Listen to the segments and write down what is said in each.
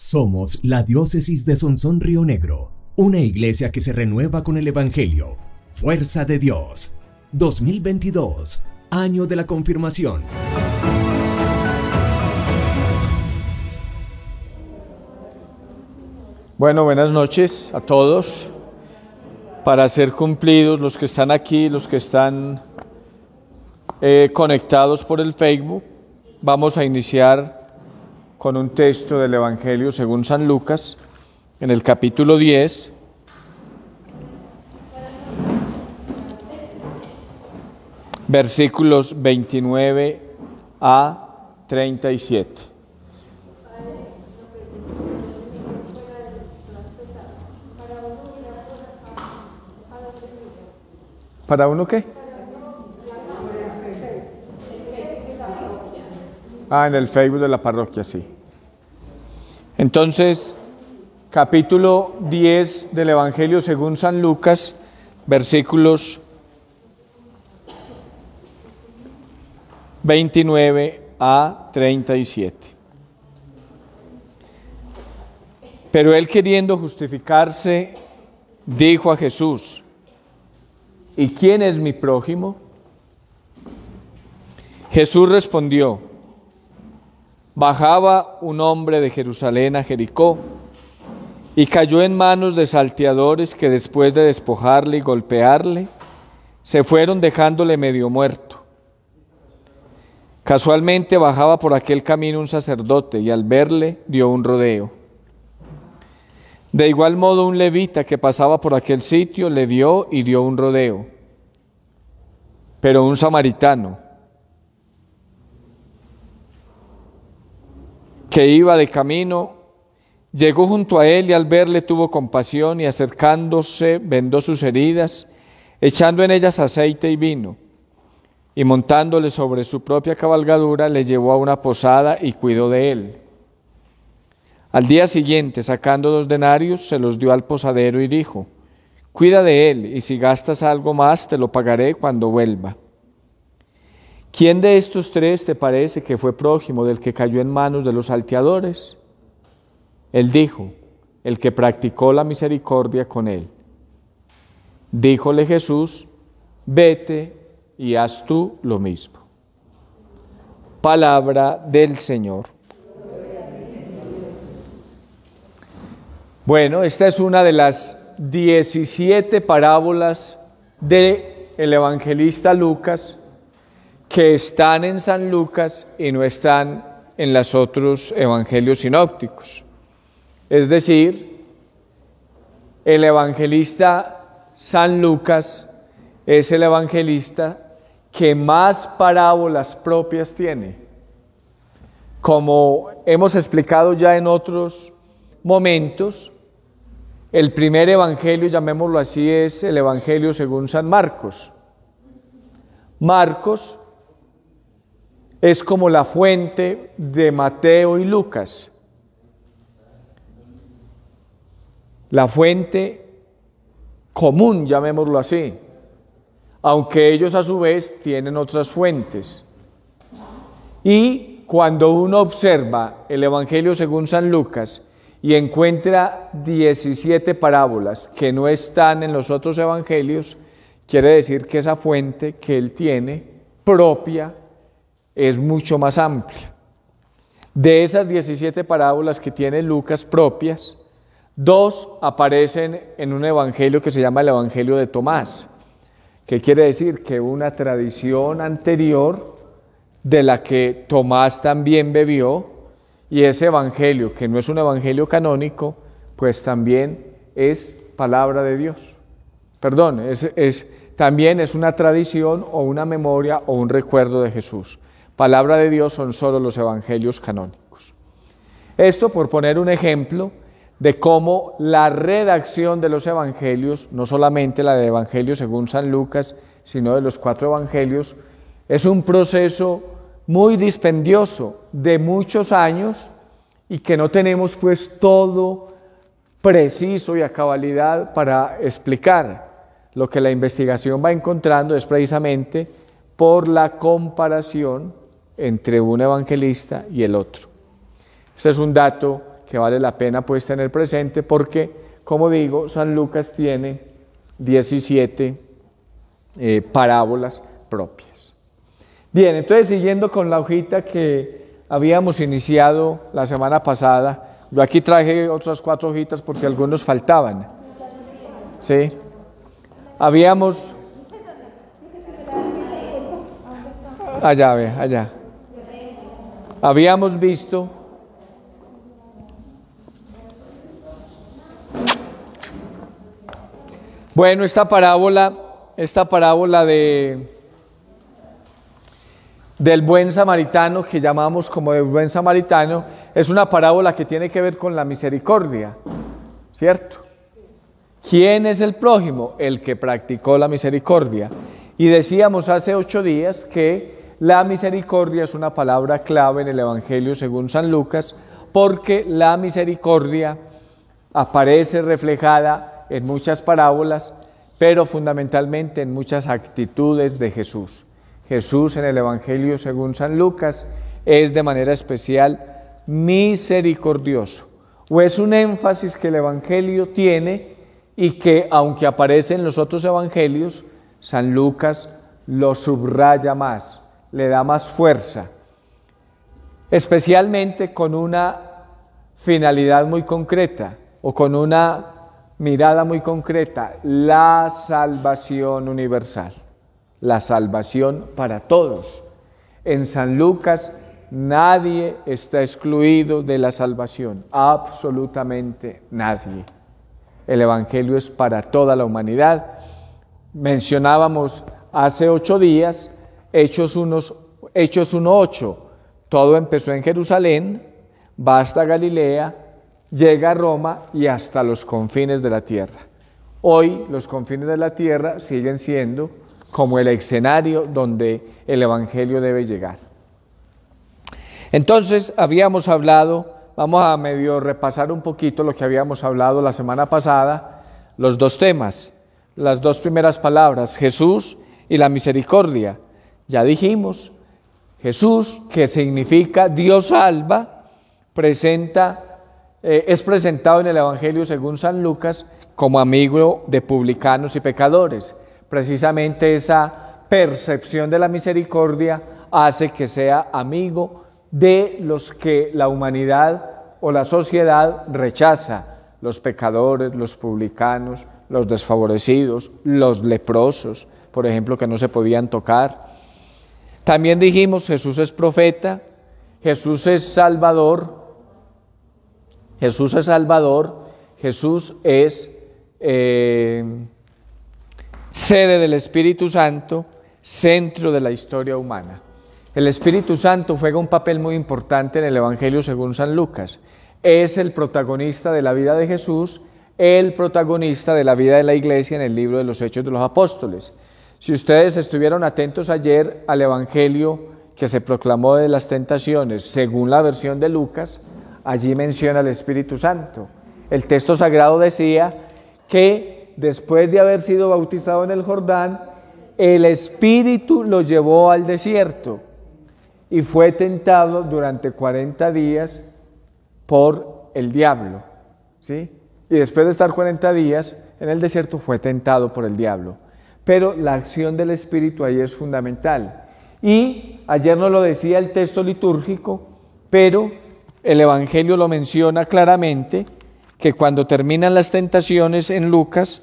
Somos la Diócesis de Sonsón Río Negro, una iglesia que se renueva con el Evangelio. Fuerza de Dios. 2022, año de la confirmación. Bueno, buenas noches a todos. Para ser cumplidos los que están aquí, los que están conectados por el Facebook, vamos a iniciar con un texto del Evangelio según San Lucas, en el capítulo 10, versículos 29 a 37. ¿Para uno qué? En el Facebook de la parroquia, sí. Entonces, capítulo 10 del Evangelio según San Lucas, versículos 29 a 37. Pero él, queriendo justificarse, dijo a Jesús: ¿y quién es mi prójimo? Jesús respondió: bajaba un hombre de Jerusalén a Jericó y cayó en manos de salteadores que, después de despojarle y golpearle, se fueron dejándole medio muerto. Casualmente bajaba por aquel camino un sacerdote y al verle dio un rodeo. De igual modo un levita que pasaba por aquel sitio le vio y dio un rodeo. Pero un samaritano que iba de camino llegó junto a él y al verle tuvo compasión y, acercándose, vendó sus heridas, echando en ellas aceite y vino, y montándole sobre su propia cabalgadura le llevó a una posada y cuidó de él. Al día siguiente, sacando 2 denarios, se los dio al posadero y dijo: cuida de él, y si gastas algo más te lo pagaré cuando vuelva. ¿Quién de estos 3 te parece que fue prójimo del que cayó en manos de los salteadores? Él dijo: el que practicó la misericordia con él. Díjole Jesús: vete y haz tú lo mismo. Palabra del Señor. Bueno, esta es una de las 17 parábolas del evangelista Lucas que están en San Lucas y no están en los otros evangelios sinópticos. Es decir, el evangelista San Lucas es el evangelista que más parábolas propias tiene. Como hemos explicado ya en otros momentos, el primer evangelio, llamémoslo así, es el evangelio según San Marcos. Marcos es como la fuente de Mateo y Lucas. La fuente común, llamémoslo así, aunque ellos a su vez tienen otras fuentes. Y cuando uno observa el Evangelio según San Lucas y encuentra 17 parábolas que no están en los otros evangelios, quiere decir que esa fuente que él tiene propia es mucho más amplia. De esas 17 parábolas que tiene Lucas propias, 2 aparecen en un evangelio que se llama el Evangelio de Tomás, que quiere decir que una tradición anterior de la que Tomás también bebió, y ese evangelio, que no es un evangelio canónico, pues también es palabra de Dios. Perdón, también es una tradición o una memoria o un recuerdo de Jesús. Palabra de Dios son solo los evangelios canónicos. Esto por poner un ejemplo de cómo la redacción de los evangelios, no solamente la de Evangelio según San Lucas, sino de los 4 evangelios, es un proceso muy dispendioso, de muchos años, y que no tenemos pues todo preciso y a cabalidad para explicar. Lo que la investigación va encontrando es precisamente por la comparación entre un evangelista y el otro. Este es un dato que vale la pena pues tener presente porque, como digo, San Lucas tiene 17 parábolas propias. Bien, entonces siguiendo con la hojita que habíamos iniciado la semana pasada, yo aquí traje otras 4 hojitas por si algunos faltaban. ¿Sí? Habíamos... Allá, ve, allá. Habíamos visto bueno, esta parábola del buen samaritano, que llamamos como del buen samaritano, es una parábola que tiene que ver con la misericordia, ¿cierto? ¿Quién es el prójimo? El que practicó la misericordia. Y decíamos hace 8 días que la misericordia es una palabra clave en el Evangelio según San Lucas, porque la misericordia aparece reflejada en muchas parábolas, pero fundamentalmente en muchas actitudes de Jesús. Jesús en el Evangelio según San Lucas es de manera especial misericordioso, o es un énfasis que el Evangelio tiene y que, aunque aparece en los otros evangelios, San Lucas lo subraya más, le da más fuerza, especialmente con una finalidad muy concreta o con una mirada muy concreta: la salvación universal, la salvación para todos. En San Lucas nadie está excluido de la salvación, absolutamente nadie. El Evangelio es para toda la humanidad. Mencionábamos hace 8 días Hechos 1:8. Todo empezó en Jerusalén, va hasta Galilea, llega a Roma y hasta los confines de la tierra. Hoy los confines de la tierra siguen siendo como el escenario donde el Evangelio debe llegar. Entonces habíamos hablado, vamos a medio repasar un poquito lo que habíamos hablado la semana pasada, los 2 temas, las 2 primeras palabras, Jesús y la misericordia. Ya dijimos, Jesús, que significa Dios salva, es presentado en el Evangelio según San Lucas como amigo de publicanos y pecadores. Precisamente esa percepción de la misericordia hace que sea amigo de los que la humanidad o la sociedad rechaza: los pecadores, los publicanos, los desfavorecidos, los leprosos, por ejemplo, que no se podían tocar. También dijimos, Jesús es profeta, Jesús es salvador, Jesús es sede del Espíritu Santo, centro de la historia humana. El Espíritu Santo juega un papel muy importante en el Evangelio según San Lucas. Es el protagonista de la vida de Jesús, el protagonista de la vida de la Iglesia en el libro de los Hechos de los Apóstoles. Si ustedes estuvieron atentos ayer al Evangelio que se proclamó de las tentaciones, según la versión de Lucas, allí menciona al Espíritu Santo. El texto sagrado decía que después de haber sido bautizado en el Jordán, el Espíritu lo llevó al desierto y fue tentado durante 40 días por el diablo, ¿sí? Y después de estar 40 días en el desierto fue tentado por el diablo. Pero la acción del Espíritu ahí es fundamental. Y ayer nos lo decía el texto litúrgico, pero el Evangelio lo menciona claramente, que cuando terminan las tentaciones en Lucas,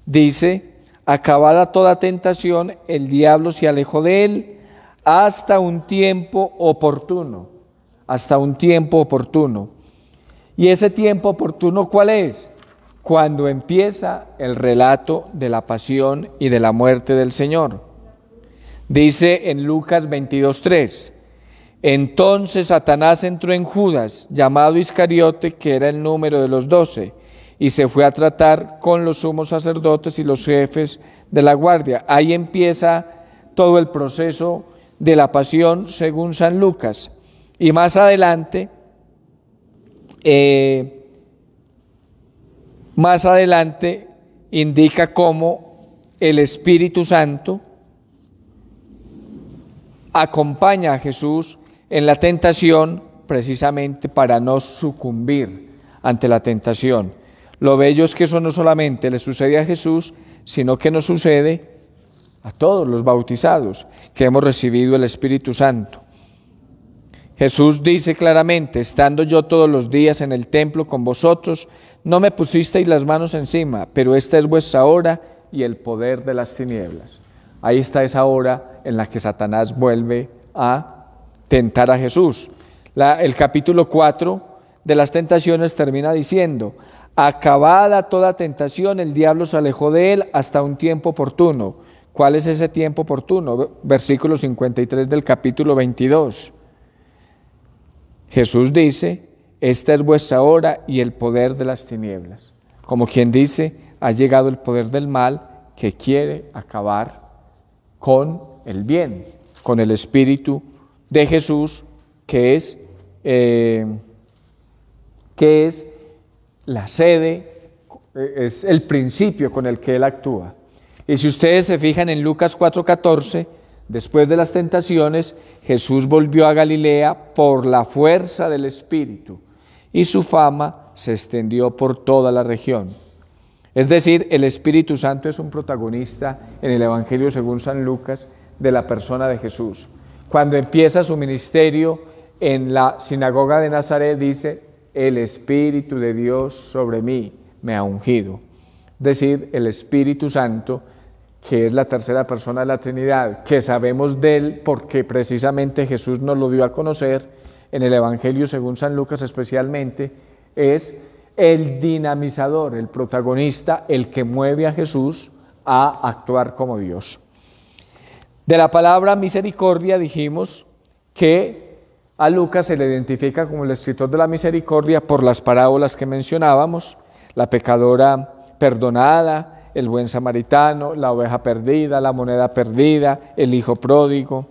dice: acabada toda tentación, el diablo se alejó de él hasta un tiempo oportuno, hasta un tiempo oportuno. ¿Y ese tiempo oportuno cuál es? Cuando empieza el relato de la pasión y de la muerte del Señor. Dice en Lucas 22:3: entonces Satanás entró en Judas, llamado Iscariote, que era el número de los 12, y se fue a tratar con los sumos sacerdotes y los jefes de la guardia. Ahí empieza todo el proceso de la pasión según San Lucas. Y más adelante indica cómo el Espíritu Santo acompaña a Jesús en la tentación precisamente para no sucumbir ante la tentación. Lo bello es que eso no solamente le sucede a Jesús, sino que nos sucede a todos los bautizados que hemos recibido el Espíritu Santo. Jesús dice claramente: estando yo todos los días en el templo con vosotros, no me pusisteis las manos encima, pero esta es vuestra hora y el poder de las tinieblas. Ahí está esa hora en la que Satanás vuelve a tentar a Jesús. El capítulo 4 de las tentaciones termina diciendo: acabada toda tentación, el diablo se alejó de él hasta un tiempo oportuno. ¿Cuál es ese tiempo oportuno? Versículo 53 del capítulo 22. Jesús dice: esta es vuestra hora y el poder de las tinieblas. Como quien dice, ha llegado el poder del mal que quiere acabar con el bien, con el Espíritu de Jesús, que es la sede, es el principio con el que Él actúa. Y si ustedes se fijan en Lucas 4:14, después de las tentaciones, Jesús volvió a Galilea por la fuerza del Espíritu, y su fama se extendió por toda la región. Es decir, el Espíritu Santo es un protagonista en el Evangelio según San Lucas de la persona de Jesús. Cuando empieza su ministerio en la sinagoga de Nazaret, dice: el Espíritu de Dios sobre mí me ha ungido. Es decir, el Espíritu Santo, que es la tercera persona de la Trinidad, que sabemos de Él porque precisamente Jesús nos lo dio a conocer en el Evangelio según San Lucas especialmente, es el dinamizador, el protagonista, el que mueve a Jesús a actuar como Dios. De la palabra misericordia dijimos que a Lucas se le identifica como el escritor de la misericordia por las parábolas que mencionábamos: la pecadora perdonada, el buen samaritano, la oveja perdida, la moneda perdida, el hijo pródigo,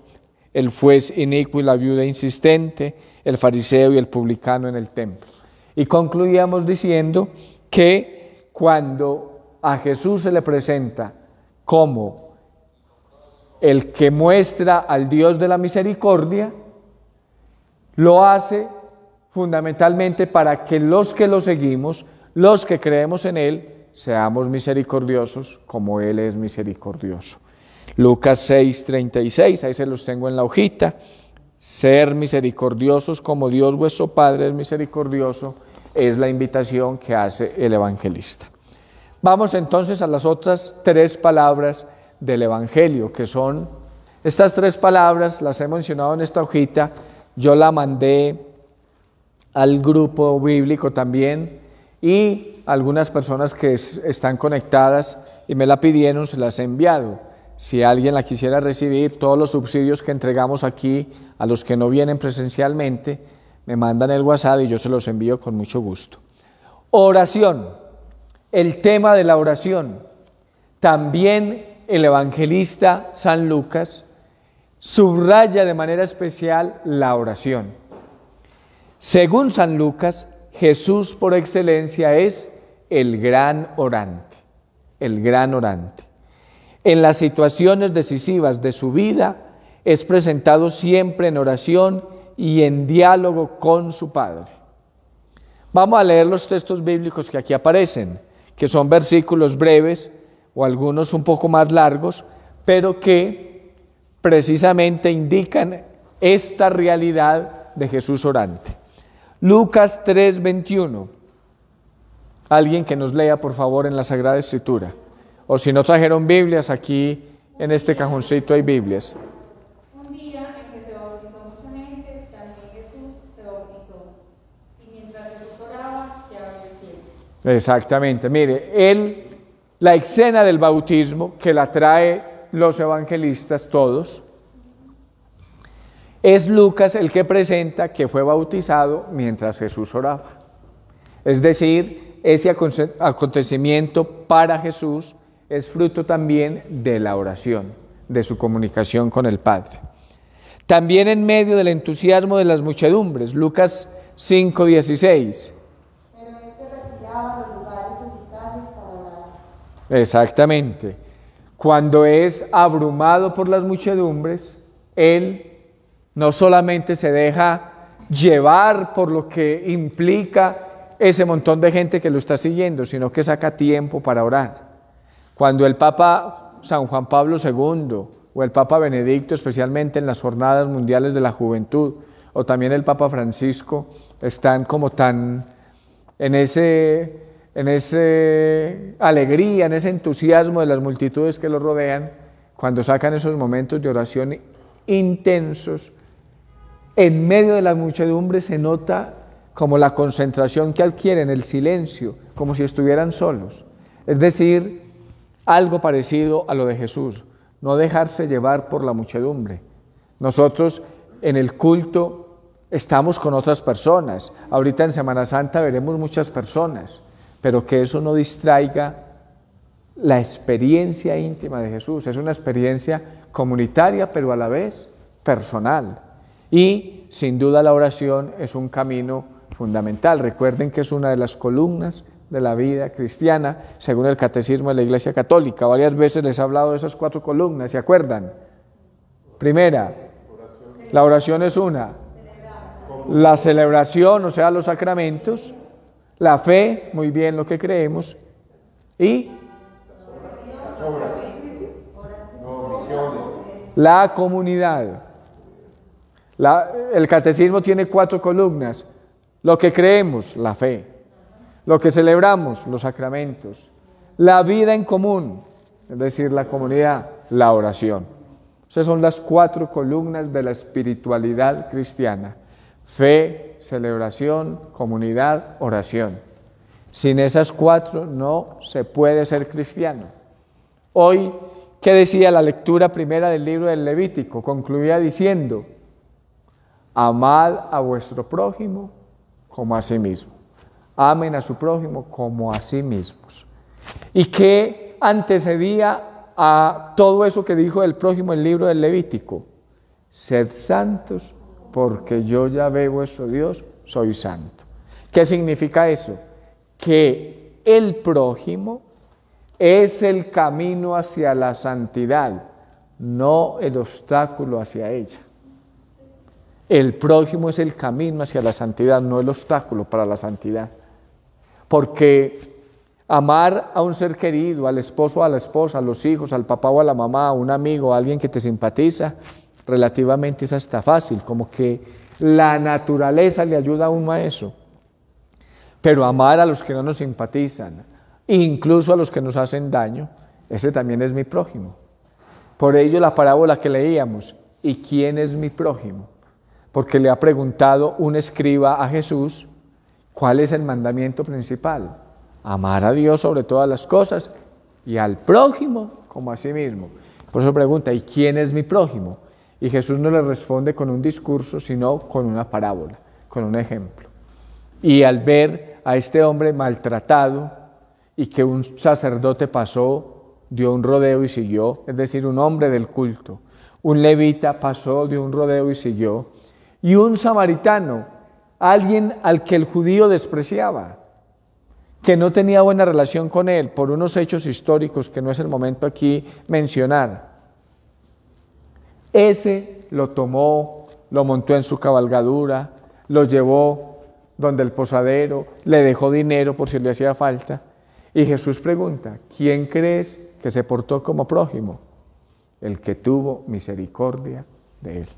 el juez inicuo y la viuda insistente, el fariseo y el publicano en el templo. Y concluíamos diciendo que cuando a Jesús se le presenta como el que muestra al Dios de la misericordia, lo hace fundamentalmente para que los que lo seguimos, los que creemos en Él, seamos misericordiosos como Él es misericordioso. Lucas 6:36, ahí se los tengo en la hojita: ser misericordiosos como Dios vuestro Padre es misericordioso, es la invitación que hace el evangelista. Vamos entonces a las otras tres palabras del Evangelio, que son estas tres palabras, las he mencionado en esta hojita. Yo la mandé al grupo bíblico también, y algunas personas que están conectadas y me la pidieron, se las he enviado. Si alguien la quisiera recibir, todos los subsidios que entregamos aquí a los que no vienen presencialmente, me mandan el WhatsApp y yo se los envío con mucho gusto. Oración, el tema de la oración. También el evangelista San Lucas subraya de manera especial la oración. Según San Lucas, Jesús por excelencia es el gran orante, el gran orante. En las situaciones decisivas de su vida es presentado siempre en oración y en diálogo con su Padre. Vamos a leer los textos bíblicos que aquí aparecen, que son versículos breves o algunos un poco más largos, pero que precisamente indican esta realidad de Jesús orante. Lucas 3:21. Alguien que nos lea, por favor, en la Sagrada Escritura. O si no trajeron Biblias, aquí en este cajoncito hay Biblias. Un día en que se bautizó mucha gente, también Jesús se bautizó. Y mientras Jesús oraba, se abrió el cielo. Exactamente. Mire, la escena del bautismo, que la trae los evangelistas todos, es Lucas el que presenta que fue bautizado mientras Jesús oraba. Es decir, ese acontecimiento para Jesús es fruto también de la oración, de su comunicación con el Padre. También en medio del entusiasmo de las muchedumbres, Lucas 5:16. Pero él se retiraba a los lugares solitarios para orar. Exactamente. Cuando es abrumado por las muchedumbres, él no solamente se deja llevar por lo que implica ese montón de gente que lo está siguiendo, sino que saca tiempo para orar. Cuando el Papa San Juan Pablo II o el Papa Benedicto, especialmente en las jornadas mundiales de la juventud, o también el Papa Francisco, están como tan en ese alegría, en ese entusiasmo de las multitudes que los rodean, cuando sacan esos momentos de oración intensos, en medio de la muchedumbre se nota como la concentración que adquieren, el silencio, como si estuvieran solos. Es decir, algo parecido a lo de Jesús, no dejarse llevar por la muchedumbre. Nosotros en el culto estamos con otras personas. Ahorita en Semana Santa veremos muchas personas, pero que eso no distraiga la experiencia íntima de Jesús. Es una experiencia comunitaria, pero a la vez personal. Y sin duda la oración es un camino fundamental. Recuerden que es una de las columnas de la vida cristiana, según el Catecismo de la Iglesia Católica. Varias veces les he hablado de esas 4 columnas, ¿se acuerdan? Primera, la oración es una. La celebración, o sea, los sacramentos. La fe, muy bien lo que creemos. Y la comunidad. El catecismo tiene 4 columnas. Lo que creemos, la fe. Lo que celebramos, los sacramentos. La vida en común, es decir, la comunidad, la oración. Esas son las 4 columnas de la espiritualidad cristiana. Fe, celebración, comunidad, oración. Sin esas 4 no se puede ser cristiano. Hoy, ¿qué decía la lectura primera del libro del Levítico? Concluía diciendo: amad a vuestro prójimo como a sí mismo. Amen a su prójimo como a sí mismos. ¿Y qué antecedía a todo eso que dijo el prójimo el libro del Levítico? Sed santos, porque yo, Yahvé vuestro Dios, soy santo. ¿Qué significa eso? Que el prójimo es el camino hacia la santidad, no el obstáculo hacia ella. El prójimo es el camino hacia la santidad, no el obstáculo para la santidad. Porque amar a un ser querido, al esposo o a la esposa, a los hijos, al papá o a la mamá, a un amigo, a alguien que te simpatiza, relativamente es hasta fácil, como que la naturaleza le ayuda a uno a eso. Pero amar a los que no nos simpatizan, incluso a los que nos hacen daño, ese también es mi prójimo. Por ello la parábola que leíamos, ¿y quién es mi prójimo? Porque le ha preguntado un escriba a Jesús, ¿cuál es el mandamiento principal? Amar a Dios sobre todas las cosas y al prójimo como a sí mismo. Por eso pregunta, ¿y quién es mi prójimo? Y Jesús no le responde con un discurso, sino con una parábola, con un ejemplo. Y al ver a este hombre maltratado y que un sacerdote pasó, dio un rodeo y siguió, es decir, un hombre del culto, un levita pasó, dio un rodeo y siguió, y un samaritano, alguien al que el judío despreciaba, que no tenía buena relación con él por unos hechos históricos que no es el momento aquí mencionar. Ese lo tomó, lo montó en su cabalgadura, lo llevó donde el posadero, le dejó dinero por si le hacía falta. Y Jesús pregunta, ¿quién crees que se portó como prójimo? El que tuvo misericordia de él.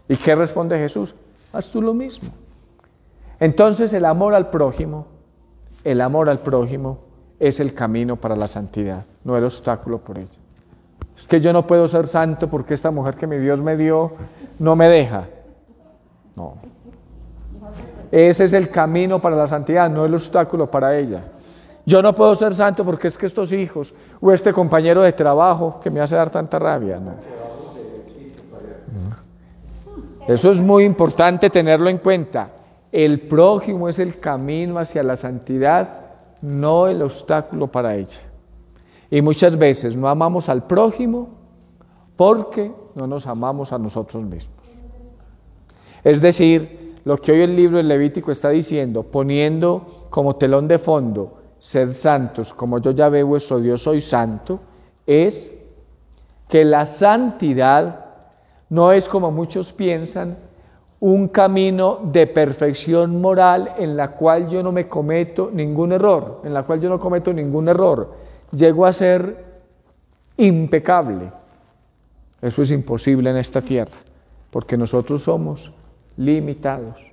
¿Y qué responde Jesús? Haz tú lo mismo. Entonces el amor al prójimo es el camino para la santidad, no el obstáculo por ella. Es que yo no puedo ser santo porque esta mujer que mi Dios me dio no me deja. No. Ese es el camino para la santidad, no el obstáculo para ella. Yo no puedo ser santo porque es que estos hijos o este compañero de trabajo que me hace dar tanta rabia. No. Eso es muy importante tenerlo en cuenta. El prójimo es el camino hacia la santidad, no el obstáculo para ella. Y muchas veces no amamos al prójimo porque no nos amamos a nosotros mismos. Es decir, lo que hoy el libro del Levítico está diciendo, poniendo como telón de fondo, sed santos como yo Yahvé vuestro Dios soy santo, es que la santidad no es como muchos piensan, un camino de perfección moral en la cual yo no me cometo ningún error, llego a ser impecable. Eso es imposible en esta tierra, porque nosotros somos limitados,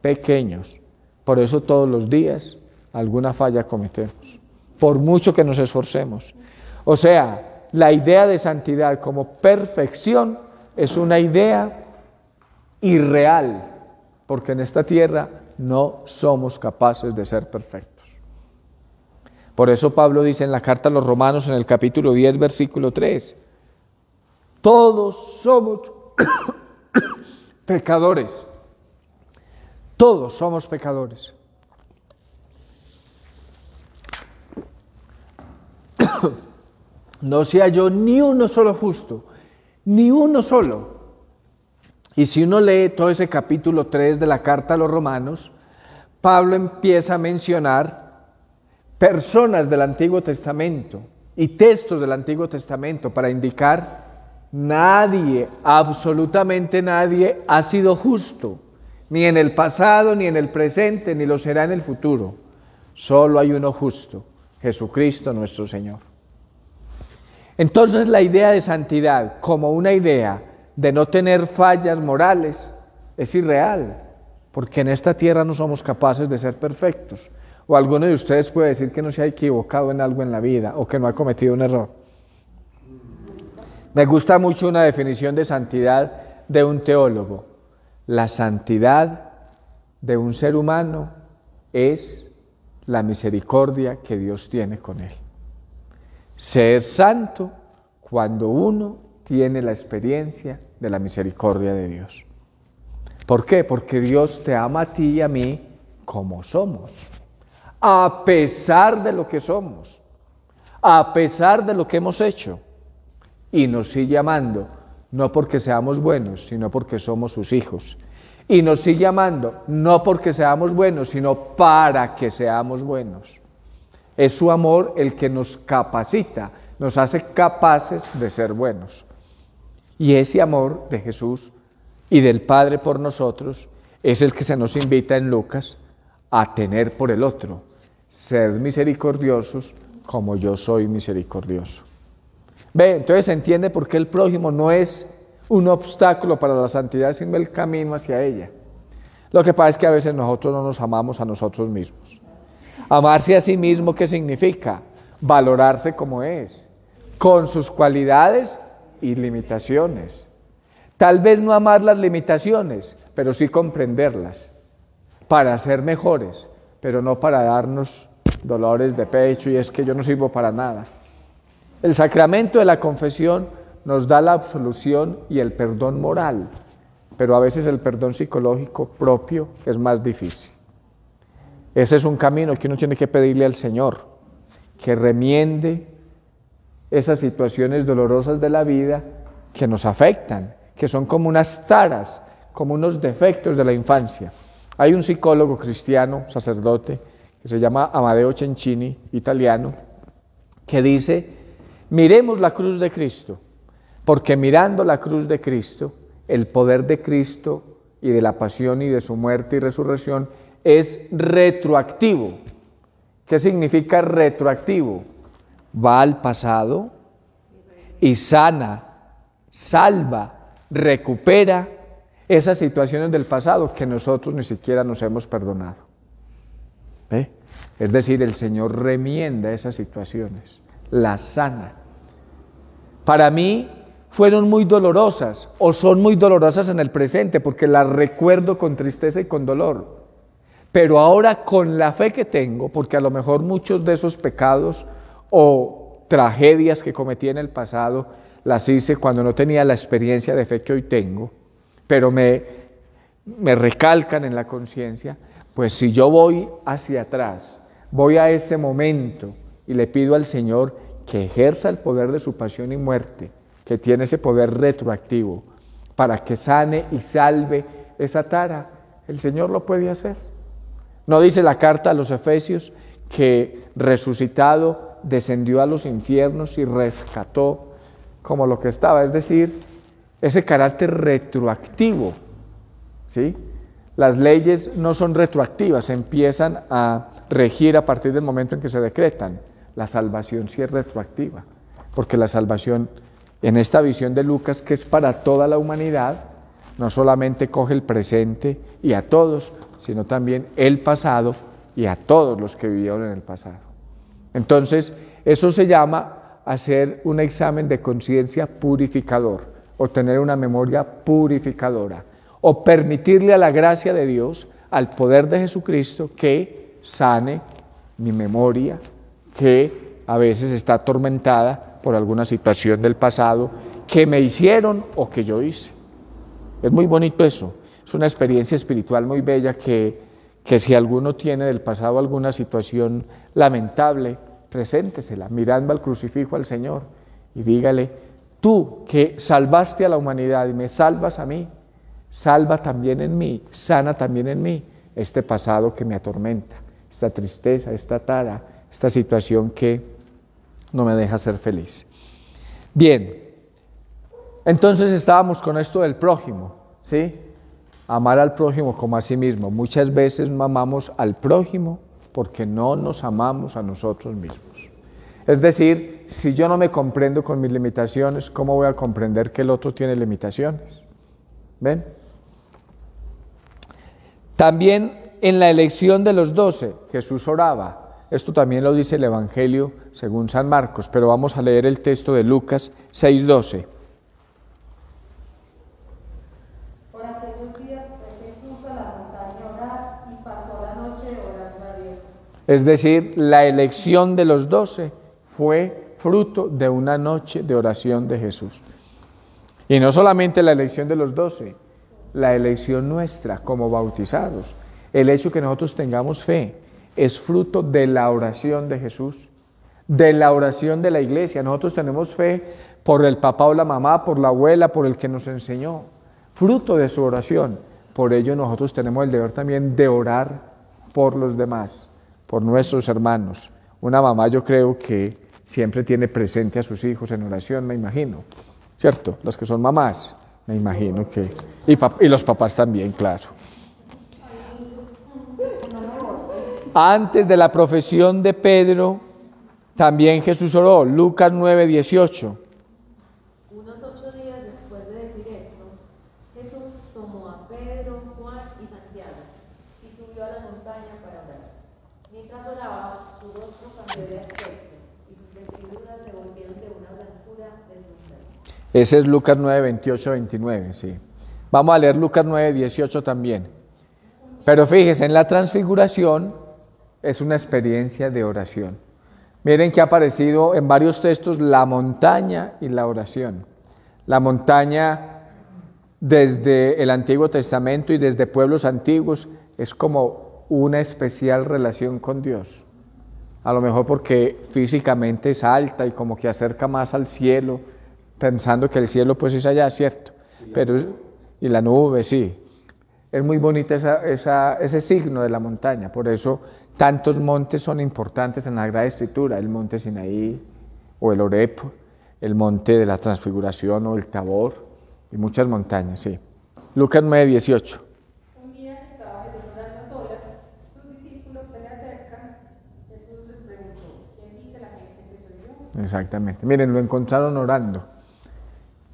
pequeños. Por eso todos los días alguna falla cometemos, por mucho que nos esforcemos. O sea, la idea de santidad como perfección es una idea irreal, porque en esta tierra no somos capaces de ser perfectos. Por eso Pablo dice en la carta a los Romanos, en el capítulo 10, versículo 3, todos somos pecadores. Todos somos pecadores. No se halló ni uno solo justo, ni uno solo. Y si uno lee todo ese capítulo 3 de la carta a los Romanos, Pablo empieza a mencionar personas del Antiguo Testamento y textos del Antiguo Testamento para indicar nadie, absolutamente nadie, ha sido justo, ni en el pasado, ni en el presente, ni lo será en el futuro. Solo hay uno justo, Jesucristo nuestro Señor. Entonces la idea de santidad como una idea de no tener fallas morales es irreal, porque en esta tierra no somos capaces de ser perfectos. O alguno de ustedes puede decir que no se ha equivocado en algo en la vida o que no ha cometido un error. Me gusta mucho una definición de santidad de un teólogo. La santidad de un ser humano es la misericordia que Dios tiene con él. Ser santo cuando uno tiene la experiencia de la misericordia de Dios. ¿Por qué? Porque Dios te ama a ti y a mí como somos, a pesar de lo que somos, a pesar de lo que hemos hecho, y nos sigue amando, no porque seamos buenos, sino porque somos sus hijos, y nos sigue amando, no porque seamos buenos, sino para que seamos buenos. Es su amor el que nos capacita, nos hace capaces de ser buenos. Y ese amor de Jesús y del Padre por nosotros es el que se nos invita en Lucas a tener por el otro. Sed misericordiosos como yo soy misericordioso. Ve, entonces se entiende por qué el prójimo no es un obstáculo para la santidad, sino el camino hacia ella. Lo que pasa es que a veces nosotros no nos amamos a nosotros mismos. Amarse a sí mismo, ¿qué significa? Valorarse como es, con sus cualidades y limitaciones. Tal vez no amar las limitaciones, pero sí comprenderlas, para ser mejores, pero no para darnos dolores de pecho y es que yo no sirvo para nada. El sacramento de la confesión nos da la absolución y el perdón moral, pero a veces el perdón psicológico propio es más difícil. Ese es un camino que uno tiene que pedirle al Señor, que remiende esas situaciones dolorosas de la vida que nos afectan, que son como unas taras, como unos defectos de la infancia. Hay un psicólogo cristiano, sacerdote, que se llama Amadeo Cencini, italiano, que dice: miremos la cruz de Cristo, porque mirando la cruz de Cristo, el poder de Cristo y de la pasión y de su muerte y resurrección es retroactivo. ¿Qué significa retroactivo? Va al pasado y sana, salva, recupera esas situaciones del pasado que nosotros ni siquiera nos hemos perdonado. ¿Ve? Es decir, el Señor remienda esas situaciones, las sana. Para mí fueron muy dolorosas o son muy dolorosas en el presente porque las recuerdo con tristeza y con dolor. Pero ahora con la fe que tengo, porque a lo mejor muchos de esos pecados o tragedias que cometí en el pasado las hice cuando no tenía la experiencia de fe que hoy tengo, pero me recalcan en la conciencia, pues si yo voy hacia atrás, voy a ese momento y le pido al Señor que ejerza el poder de su pasión y muerte, que tiene ese poder retroactivo, para que sane y salve esa tara, el Señor lo puede hacer. ¿No dice la carta a los Efesios que resucitado descendió a los infiernos y rescató como lo que estaba? Es decir, ese carácter retroactivo ¿sí? Las leyes no son retroactivas, empiezan a regir a partir del momento en que se decretan. La salvación sí es retroactiva, porque la salvación, en esta visión de Lucas, que es para toda la humanidad, no solamente coge el presente y a todos, sino también el pasado y a todos los que vivieron en el pasado. Entonces, eso se llama hacer un examen de conciencia purificador, o tener una memoria purificadora, o permitirle a la gracia de Dios, al poder de Jesucristo, que sane mi memoria, que a veces está atormentada por alguna situación del pasado que me hicieron o que yo hice. Es muy bonito eso, es una experiencia espiritual muy bella que si alguno tiene del pasado alguna situación lamentable, preséntesela, mirando al crucifijo al Señor y dígale: tú que salvaste a la humanidad y me salvas a mí, salva también en mí, sana también en mí este pasado que me atormenta, esta tristeza, esta tara, esta situación que no me deja ser feliz. Bien, entonces estábamos con esto del prójimo, ¿sí? Amar al prójimo como a sí mismo. Muchas veces no amamos al prójimo porque no nos amamos a nosotros mismos. Es decir, si yo no me comprendo con mis limitaciones, ¿cómo voy a comprender que el otro tiene limitaciones? ¿Ven? También en la elección de los 12, Jesús oraba. Esto también lo dice el Evangelio según San Marcos, pero vamos a leer el texto de Lucas 6:12. Por aquellos días fue Jesús a la montaña a orar y pasó la noche orando a Dios. Es decir, la elección de los 12 fue fruto de una noche de oración de Jesús. Y no solamente la elección de los 12, la elección nuestra como bautizados. El hecho que nosotros tengamos fe es fruto de la oración de Jesús, de la oración de la iglesia. Nosotros tenemos fe por el papá o la mamá, por la abuela, por el que nos enseñó, fruto de su oración. Por ello nosotros tenemos el deber también de orar por los demás, por nuestros hermanos. Una mamá, yo creo que siempre tiene presente a sus hijos en oración, me imagino, ¿cierto? Los que son mamás, me imagino que... Y los papás también, claro. Antes de la profesión de Pedro, también Jesús oró, Lucas 9:18. Unos 8 días después de decir esto, Jesús tomó a Pedro, Juan y Santiago y subió a la montaña para orar. Mientras oraba, su rostro cambió de aspecto y sus vestiduras se volvieron de una blancura deslumbrante. Ese es Lucas 9:28-29, sí. Vamos a leer Lucas 9:18 también. Pero fíjese, en la transfiguración es una experiencia de oración. Miren que ha aparecido en varios textos la montaña y la oración. La montaña desde el Antiguo Testamento y desde pueblos antiguos es como una especial relación con Dios. A lo mejor porque físicamente es alta y como que acerca más al cielo, pensando que el cielo pues es allá, ¿cierto? Y la nube, sí. Es muy bonita ese signo de la montaña, por eso tantos montes son importantes en la Sagrada Escritura, el monte Sinaí o el Horeb, el monte de la Transfiguración o el Tabor, y muchas montañas, sí. Lucas 9:18. Un día que estaba Jesús orando a solas, sus discípulos se le acercan. Jesús les preguntó: ¿quién dice la gente que soy yo? Exactamente. Miren, lo encontraron orando,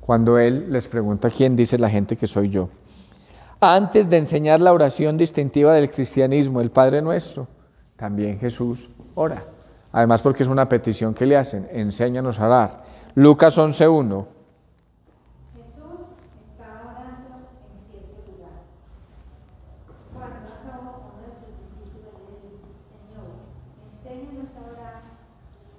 cuando Él les pregunta: ¿quién dice la gente que soy yo? Antes de enseñar la oración distintiva del cristianismo, el Padre Nuestro, también Jesús ora. Además porque es una petición que le hacen, enséñanos a orar. Lucas 11:1. Jesús estaba orando en cierto lugar. Cuando acabó, uno de sus discípulos le dijo: Señor, enséñanos a orar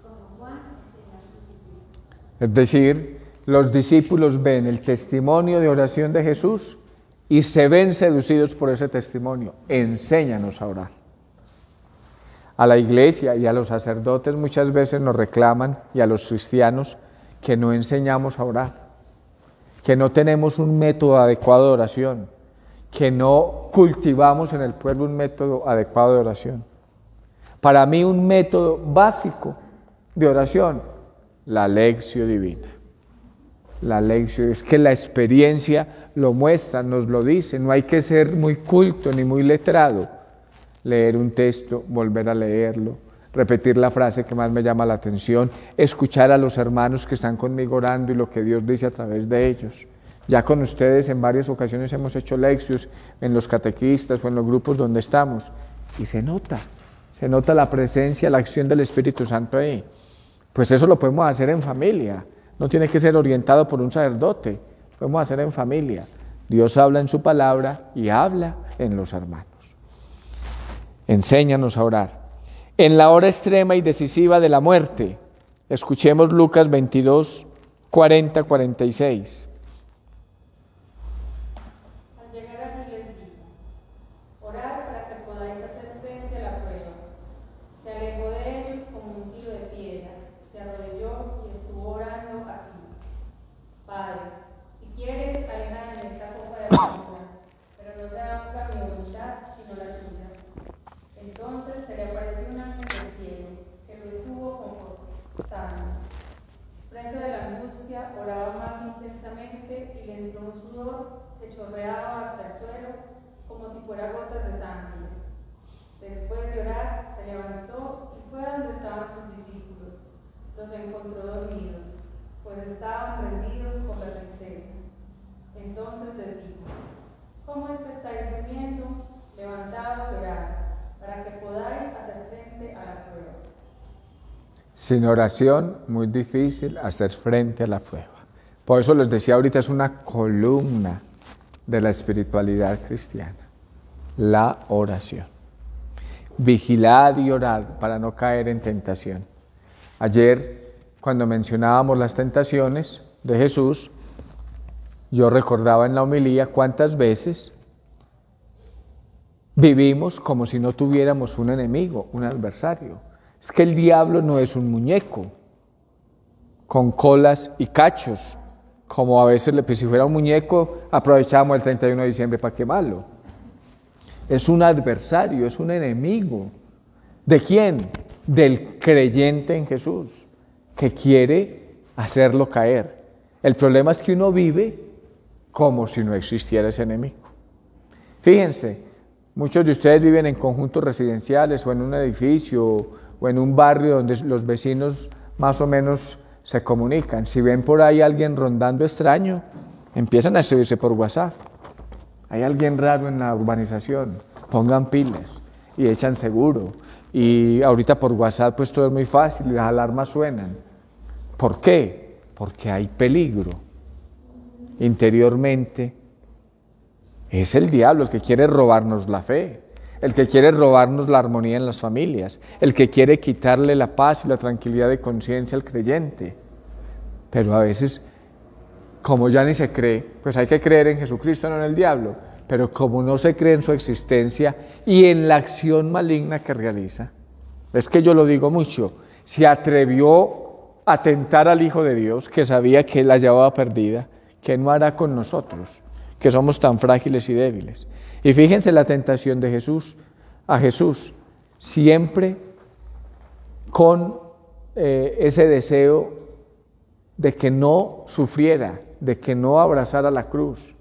como Juan enseñó a sus discípulos. Es decir, los discípulos ven el testimonio de oración de Jesús y se ven seducidos por ese testimonio. Enséñanos a orar. A la iglesia y a los sacerdotes muchas veces nos reclaman, y a los cristianos, que no enseñamos a orar, que no tenemos un método adecuado de oración, que no cultivamos en el pueblo un método adecuado de oración. Para mí un método básico de oración, la lección divina. La lección es que la experiencia lo muestra, nos lo dice. No hay que ser muy culto ni muy letrado. Leer un texto, volver a leerlo, repetir la frase que más me llama la atención, escuchar a los hermanos que están conmigo orando y lo que Dios dice a través de ellos. Ya con ustedes en varias ocasiones hemos hecho lecciones en los catequistas o en los grupos donde estamos y se nota la presencia, la acción del Espíritu Santo ahí. Pues eso lo podemos hacer en familia, no tiene que ser orientado por un sacerdote, lo podemos hacer en familia. Dios habla en su palabra y habla en los hermanos. Enséñanos a orar. En la hora extrema y decisiva de la muerte, escuchemos Lucas 22, 40, 46. Al llegar allí les dijo: orad para que podáis hacer frente a la prueba. Se alejó de ellos como un tiro de piedra, se arrodilló y estuvo orando así: Padre, si quieres, aleja de mí esta copa de aflicción, pero no se haga mi voluntad sino la tuya. Entonces se le apareció un ángel del cielo, que lo estuvo confortando. Preso de la angustia, oraba más intensamente y le entró un sudor que chorreaba hasta el suelo como si fuera gotas de sangre. Después de orar, se levantó y fue a donde estaban sus discípulos. Los encontró dormidos, pues estaban rendidos por la tristeza. Entonces les dijo: ¿Cómo es que estáis durmiendo? Levantaos y orad, para que podáis hacer frente a la prueba. Sin oración, muy difícil hacer frente a la prueba. Por eso les decía ahorita, es una columna de la espiritualidad cristiana, la oración. Vigilad y orad para no caer en tentación. Ayer, cuando mencionábamos las tentaciones de Jesús, yo recordaba en la homilía cuántas veces vivimos como si no tuviéramos un enemigo, un adversario. Es que el diablo no es un muñeco con colas y cachos, como a veces, si fuera un muñeco, aprovechábamos el 31 de diciembre para quemarlo. Es un adversario, es un enemigo. ¿De quién? Del creyente en Jesús, que quiere hacerlo caer. El problema es que uno vive como si no existiera ese enemigo. Fíjense, muchos de ustedes viven en conjuntos residenciales o en un edificio o en un barrio donde los vecinos más o menos se comunican. Si ven por ahí a alguien rondando extraño, empiezan a escribirse por WhatsApp. Hay alguien raro en la urbanización, pongan pilas y echan seguro. Y ahorita por WhatsApp pues todo es muy fácil, las alarmas suenan. ¿Por qué? Porque hay peligro. Interiormente es el diablo el que quiere robarnos la fe, el que quiere robarnos la armonía en las familias, el que quiere quitarle la paz y la tranquilidad de conciencia al creyente. Pero a veces, como ya ni se cree, pues hay que creer en Jesucristo, no en el diablo, pero como no se cree en su existencia y en la acción maligna que realiza, es que yo lo digo mucho, se atrevió a tentar al Hijo de Dios, que sabía que la llevaba perdida, ¿qué no hará con nosotros, que somos tan frágiles y débiles? Y fíjense la tentación de Jesús, a Jesús, siempre con ese deseo de que no sufriera, de que no abrazara la cruz.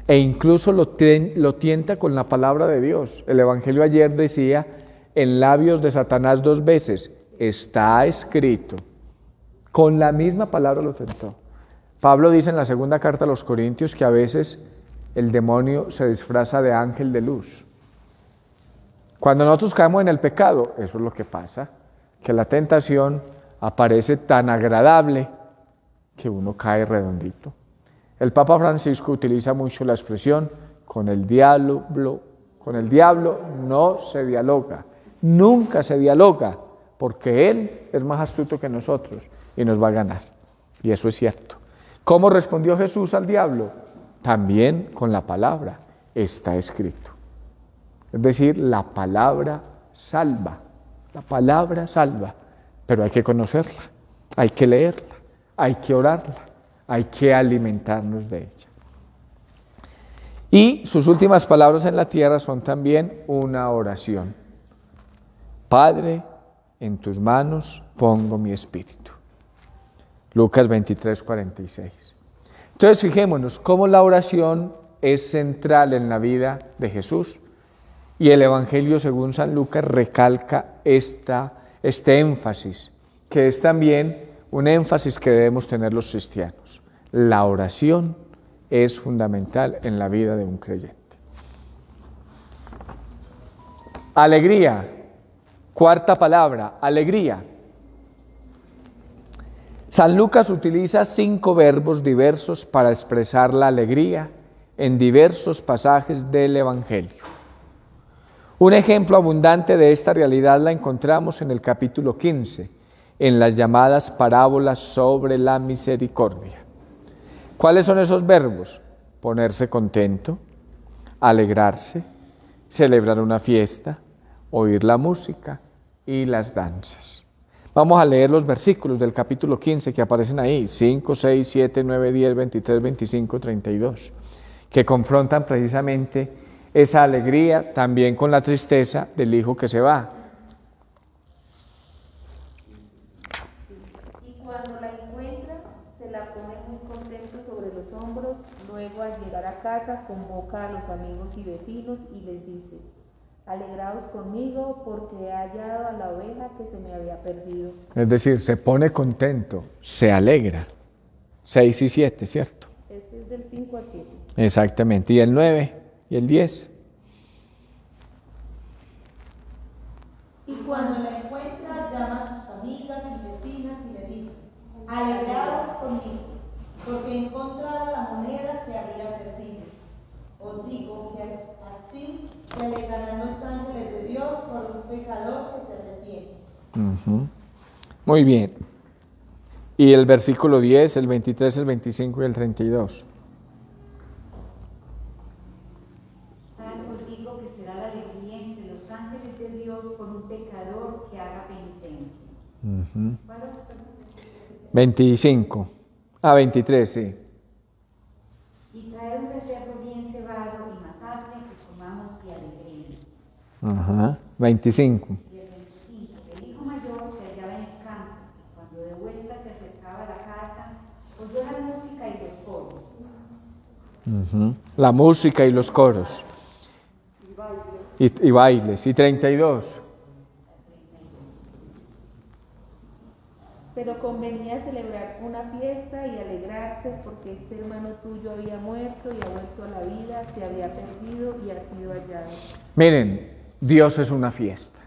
E incluso lo tienta con la palabra de Dios. El Evangelio ayer decía, en labios de Satanás 2 veces, está escrito. Con la misma palabra lo tentó. Pablo dice en la segunda carta a los Corintios que a veces el demonio se disfraza de ángel de luz. Cuando nosotros caemos en el pecado, eso es lo que pasa, que la tentación aparece tan agradable que uno cae redondito. El Papa Francisco utiliza mucho la expresión, con el diablo no se dialoga, nunca se dialoga, porque él es más astuto que nosotros y nos va a ganar. Y eso es cierto. ¿Cómo respondió Jesús al diablo? También con la palabra, está escrito. Es decir, la palabra salva, pero hay que conocerla, hay que leerla, hay que orarla, hay que alimentarnos de ella. Y sus últimas palabras en la tierra son también una oración. Padre, en tus manos pongo mi espíritu. Lucas 23, 46. Entonces fijémonos cómo la oración es central en la vida de Jesús. Y el Evangelio según San Lucas recalca este énfasis, que es también un énfasis que debemos tener los cristianos. La oración es fundamental en la vida de un creyente. Alegría, cuarta palabra, alegría. San Lucas utiliza 5 verbos diversos para expresar la alegría en diversos pasajes del Evangelio. Un ejemplo abundante de esta realidad la encontramos en el capítulo 15, en las llamadas parábolas sobre la misericordia. ¿Cuáles son esos verbos? Ponerse contento, alegrarse, celebrar una fiesta, oír la música y las danzas. Vamos a leer los versículos del capítulo 15 que aparecen ahí, 5, 6, 7, 9, 10, 23, 25, 32, que confrontan precisamente esa alegría también con la tristeza del hijo que se va. Y cuando la encuentra, se la pone muy contento sobre los hombros. Luego, al llegar a casa, convoca a los amigos y vecinos y les dice: alegraos conmigo porque he hallado a la oveja que se me había perdido. Es decir, se pone contento, se alegra. 6 y 7, ¿cierto? Este es del 5 al 7. Exactamente. ¿Y el 9? ¿Y el 10? Y cuando la encuentra, llama a sus amigas y vecinas y le dice: alegraos conmigo, porque he encontrado la moneda que había perdido. Os digo que así se alegrarán los ángeles de Dios por un pecador que se arrepiente. Muy bien. Y el versículo 10, el 23, el 25 y el 32. Os digo que será la alegría entre los ángeles de Dios por un pecador que haga penitencia. 25. 23, sí. Y traed un becerro bien cebado y matadle, que comamos y alegremos. 25. Y el 25. El hijo mayor se hallaba en el campo, y cuando de vuelta se acercaba a la casa, oyó la música y los coros. La música y los coros. Y bailes. Y 32. Pero convenía celebrar una fiesta y alegrarse porque este hermano tuyo había muerto y ha vuelto a la vida, se había perdido y ha sido hallado. Miren, Dios es una fiesta.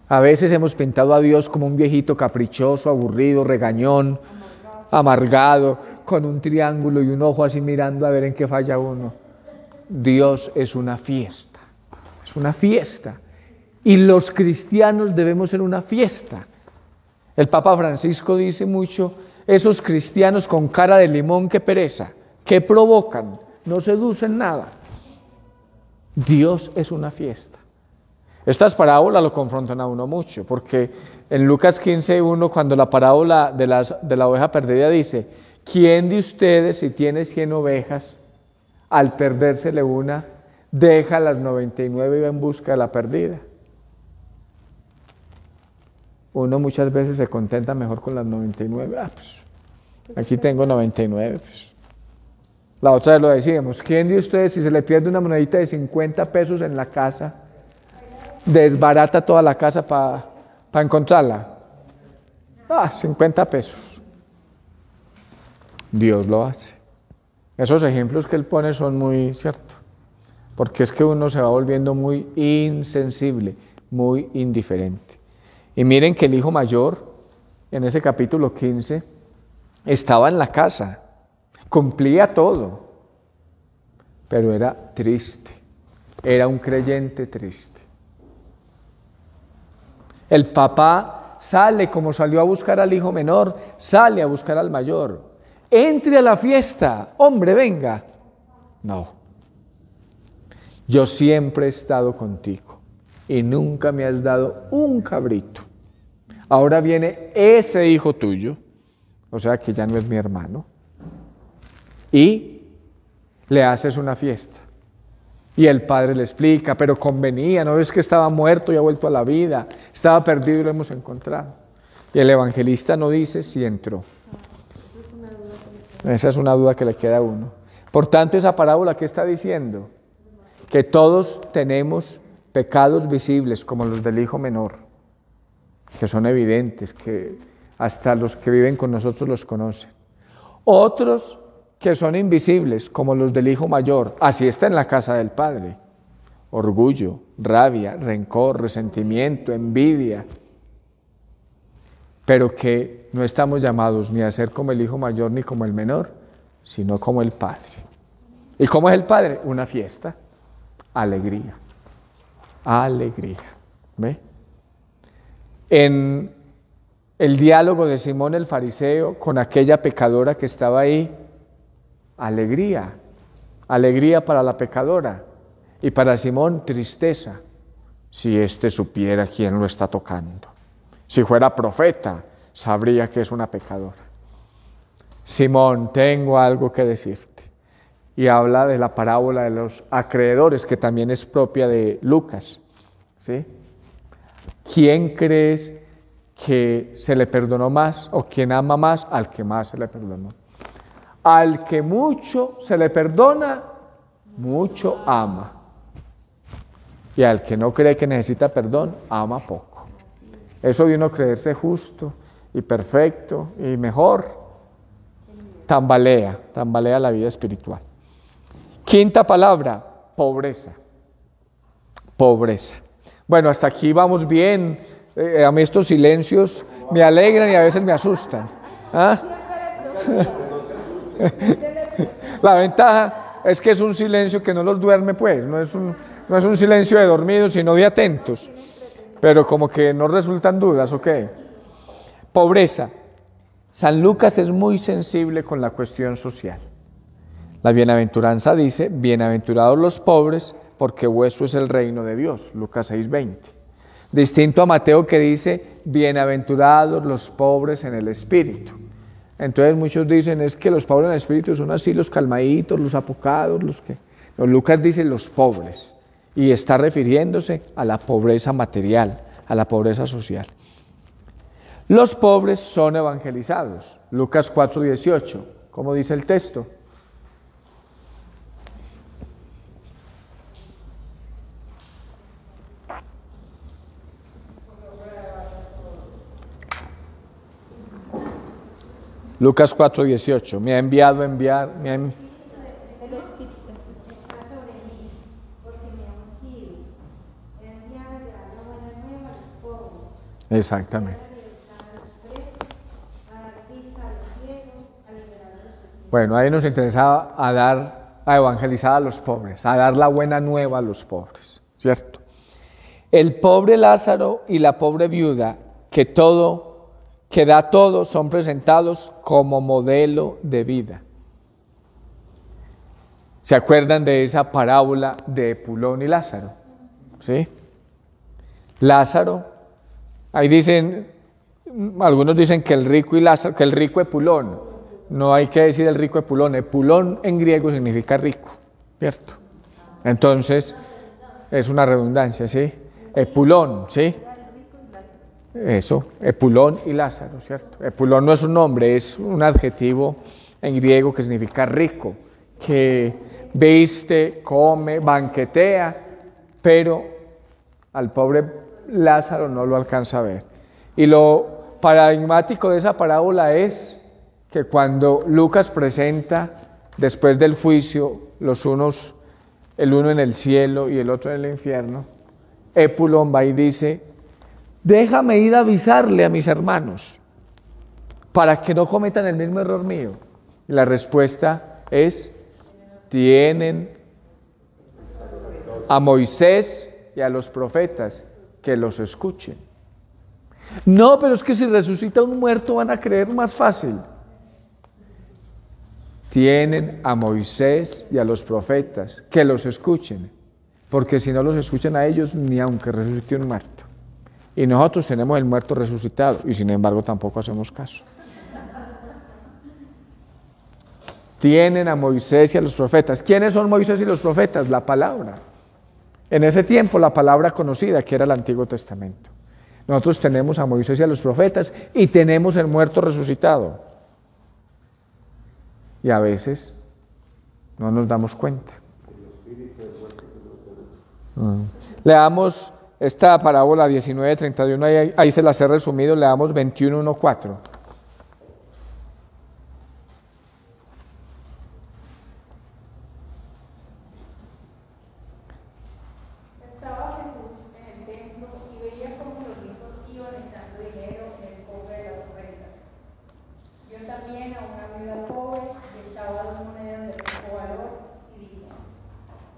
A veces hemos pintado a Dios como un viejito caprichoso, aburrido, regañón, amargado, con un triángulo y un ojo así mirando a ver en qué falla uno. Dios es una fiesta, es una fiesta. Y los cristianos debemos ser una fiesta. El Papa Francisco dice mucho, esos cristianos con cara de limón, qué pereza, ¿qué provocan? No seducen nada. Dios es una fiesta. Estas parábolas lo confrontan a uno mucho, porque en Lucas 15:1, cuando la parábola de la oveja perdida dice: ¿quién de ustedes, si tiene 100 ovejas, al perdérsele una, deja las 99 y va en busca de la perdida? Uno muchas veces se contenta mejor con las 99. Pues aquí tengo 99. Pues. La otra vez lo decíamos, ¿quién de ustedes, si se le pierde una monedita de 50 pesos en la casa, desbarata toda la casa para encontrarla? 50 pesos. Dios lo hace. Esos ejemplos que él pone son muy ciertos, porque es que uno se va volviendo muy insensible, muy indiferente. Y miren que el hijo mayor, en ese capítulo 15, estaba en la casa, cumplía todo, pero era triste, era un creyente triste. El papá sale como salió a buscar al hijo menor, sale a buscar al mayor. Entre a la fiesta, hombre, venga. No, yo siempre he estado contigo y nunca me has dado un cabrito. Ahora viene ese hijo tuyo, o sea que ya no es mi hermano, y le haces una fiesta. Y el padre le explica, pero convenía, ¿no ves que estaba muerto y ha vuelto a la vida? Estaba perdido y lo hemos encontrado. Y el evangelista no dice si entró. Esa es una duda que le queda a uno. Por tanto, esa parábola, ¿qué está diciendo? Que todos tenemos pecados visibles, como los del hijo menor, que son evidentes, que hasta los que viven con nosotros los conocen. Otros que son invisibles, como los del hijo mayor, así está en la casa del Padre. Orgullo, rabia, rencor, resentimiento, envidia. Pero que no estamos llamados ni a ser como el hijo mayor ni como el menor, sino como el Padre. ¿Y cómo es el Padre? Una fiesta, alegría, alegría. ¿Ve? En el diálogo de Simón el fariseo con aquella pecadora que estaba ahí, alegría, alegría para la pecadora, y para Simón tristeza. Si éste supiera quién lo está tocando, si fuera profeta, sabría que es una pecadora. Simón, tengo algo que decirte. Y habla de la parábola de los acreedores, que también es propia de Lucas, ¿sí? ¿Quién crees que se le perdonó más, o quién ama más? Al que más se le perdonó. Al que mucho se le perdona, mucho ama. Y al que no cree que necesita perdón, ama poco. Eso de uno creerse justo y perfecto y mejor, tambalea la vida espiritual. Quinta palabra, pobreza. Pobreza. Bueno, hasta aquí vamos bien. A mí estos silencios me alegran y a veces me asustan. ¿Ah? La ventaja es que es un silencio que no los duerme, pues. No es un silencio de dormidos, sino de atentos. Pero como que no resultan dudas, ¿ok? Pobreza. San Lucas es muy sensible con la cuestión social. La bienaventuranza dice, bienaventurados los pobres, porque vuestro es el reino de Dios. Lucas 6:20. Distinto a Mateo, que dice, bienaventurados los pobres en el espíritu. Entonces muchos dicen, es que los pobres en el espíritu son así, los calmaditos, los apocados, los que... No, Lucas dice los pobres, y está refiriéndose a la pobreza material, a la pobreza social. Los pobres son evangelizados. Lucas 4:18, ¿cómo dice el texto? Lucas 4:18, me ha enviado a enviar, Exactamente. Bueno, ahí nos interesaba a evangelizar a los pobres, a dar la buena nueva a los pobres, ¿cierto? El pobre Lázaro y la pobre viuda, que da todo, son presentados como modelo de vida. ¿Se acuerdan de esa parábola de Epulón y Lázaro? ¿Sí? Lázaro, ahí dicen, algunos dicen que el rico y Lázaro, que el rico Epulón. No hay que decir el rico Epulón. Epulón en griego significa rico, ¿cierto? Entonces, es una redundancia, ¿sí? Epulón, ¿sí? Eso, Epulón y Lázaro, ¿cierto? Epulón no es un nombre, es un adjetivo en griego que significa rico, que viste, come, banquetea, pero al pobre Lázaro no lo alcanza a ver. Y lo paradigmático de esa parábola es que cuando Lucas presenta, después del juicio, el uno en el cielo y el otro en el infierno, Epulón va y dice, déjame ir a avisarle a mis hermanos para que no cometan el mismo error mío. Y la respuesta es, tienen a Moisés y a los profetas que los escuchen. No, pero es que si resucita un muerto van a creer más fácil. Tienen a Moisés y a los profetas que los escuchen, porque si no los escuchan a ellos, ni aunque resucite un muerto. Y nosotros tenemos el muerto resucitado y sin embargo tampoco hacemos caso. Tienen a Moisés y a los profetas. ¿Quiénes son Moisés y los profetas? La palabra. En ese tiempo la palabra conocida, que era el Antiguo Testamento. Nosotros tenemos a Moisés y a los profetas y tenemos el muerto resucitado. y a veces no nos damos cuenta. Leamos esta parábola 19:31, ahí se las he resumido, leamos 21:1-4. Estaba Jesús en el templo y veía cómo los ricos iban echando dinero en el cofre de las ofrendas. Vio también a una viuda pobre que echaba 2 monedas de poco valor y dijo: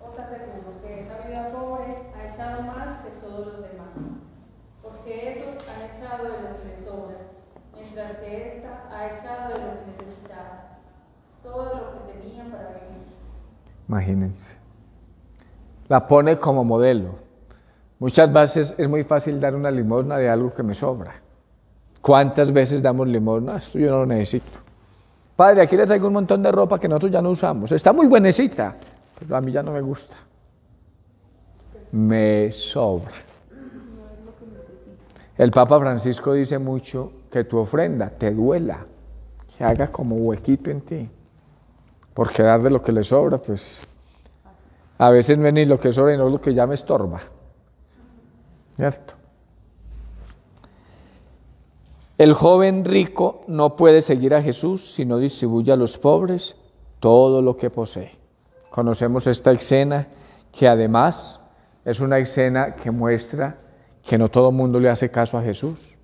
os aseguro que esa viuda pobre ha echado más que todos los demás, porque esos han echado de lo que les sobra, mientras que ésta ha echado de lo que necesitaba, todo lo que tenía para vivir. Imagínense. La pone como modelo. Muchas veces es muy fácil dar una limosna de algo que me sobra. ¿Cuántas veces damos limosna? Esto yo no lo necesito. Padre, aquí le traigo un montón de ropa que nosotros ya no usamos. Está muy buenecita, pero a mí ya no me gusta. Me sobra. El Papa Francisco dice mucho que tu ofrenda te duela, que haga como huequito en ti. Porque dar de lo que le sobra, pues a veces no es ni lo que sobra, sino lo que ya me estorba. ¿Cierto? El joven rico no puede seguir a Jesús si no distribuye a los pobres todo lo que posee. Conocemos esta escena que además es una escena que muestra que no todo el mundo le hace caso a Jesús.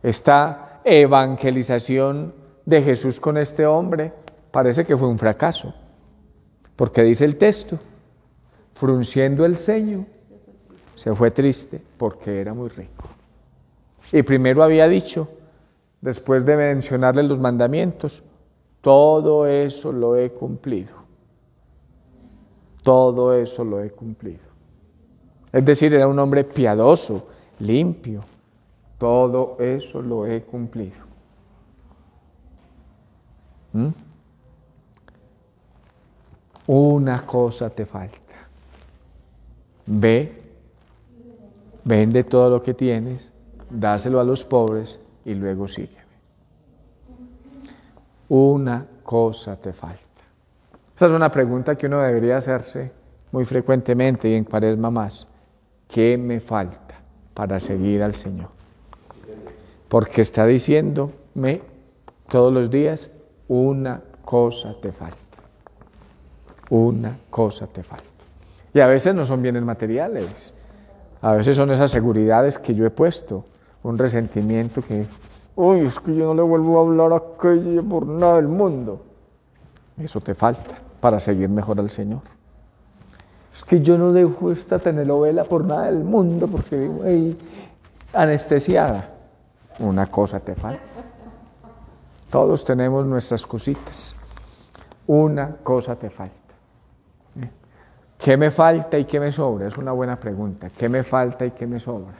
Esta evangelización de Jesús con este hombre parece que fue un fracaso, porque dice el texto, frunciendo el ceño, se fue triste porque era muy rico. Y primero había dicho, después de mencionarle los mandamientos, todo eso lo he cumplido. Todo eso lo he cumplido. Es decir, era un hombre piadoso, limpio. Todo eso lo he cumplido. Una cosa te falta. Ve, vende todo lo que tienes, dáselo a los pobres y luego sígueme. Una cosa te falta. Esa es una pregunta que uno debería hacerse muy frecuentemente y en Cuaresma más. ¿Qué me falta para seguir al Señor? Porque está diciéndome todos los días, una cosa te falta. Una cosa te falta. Y a veces no son bienes materiales. A veces son esas seguridades que yo he puesto, un resentimiento que, uy, es que yo no le vuelvo a hablar a aquella por nada del mundo. Eso te falta para seguir mejor al Señor. Es que yo no dejo esta telenovela por nada del mundo porque vivo ahí anestesiada. Una cosa te falta. Todos tenemos nuestras cositas. Una cosa te falta. ¿Qué me falta y qué me sobra? Es una buena pregunta. ¿Qué me falta y qué me sobra?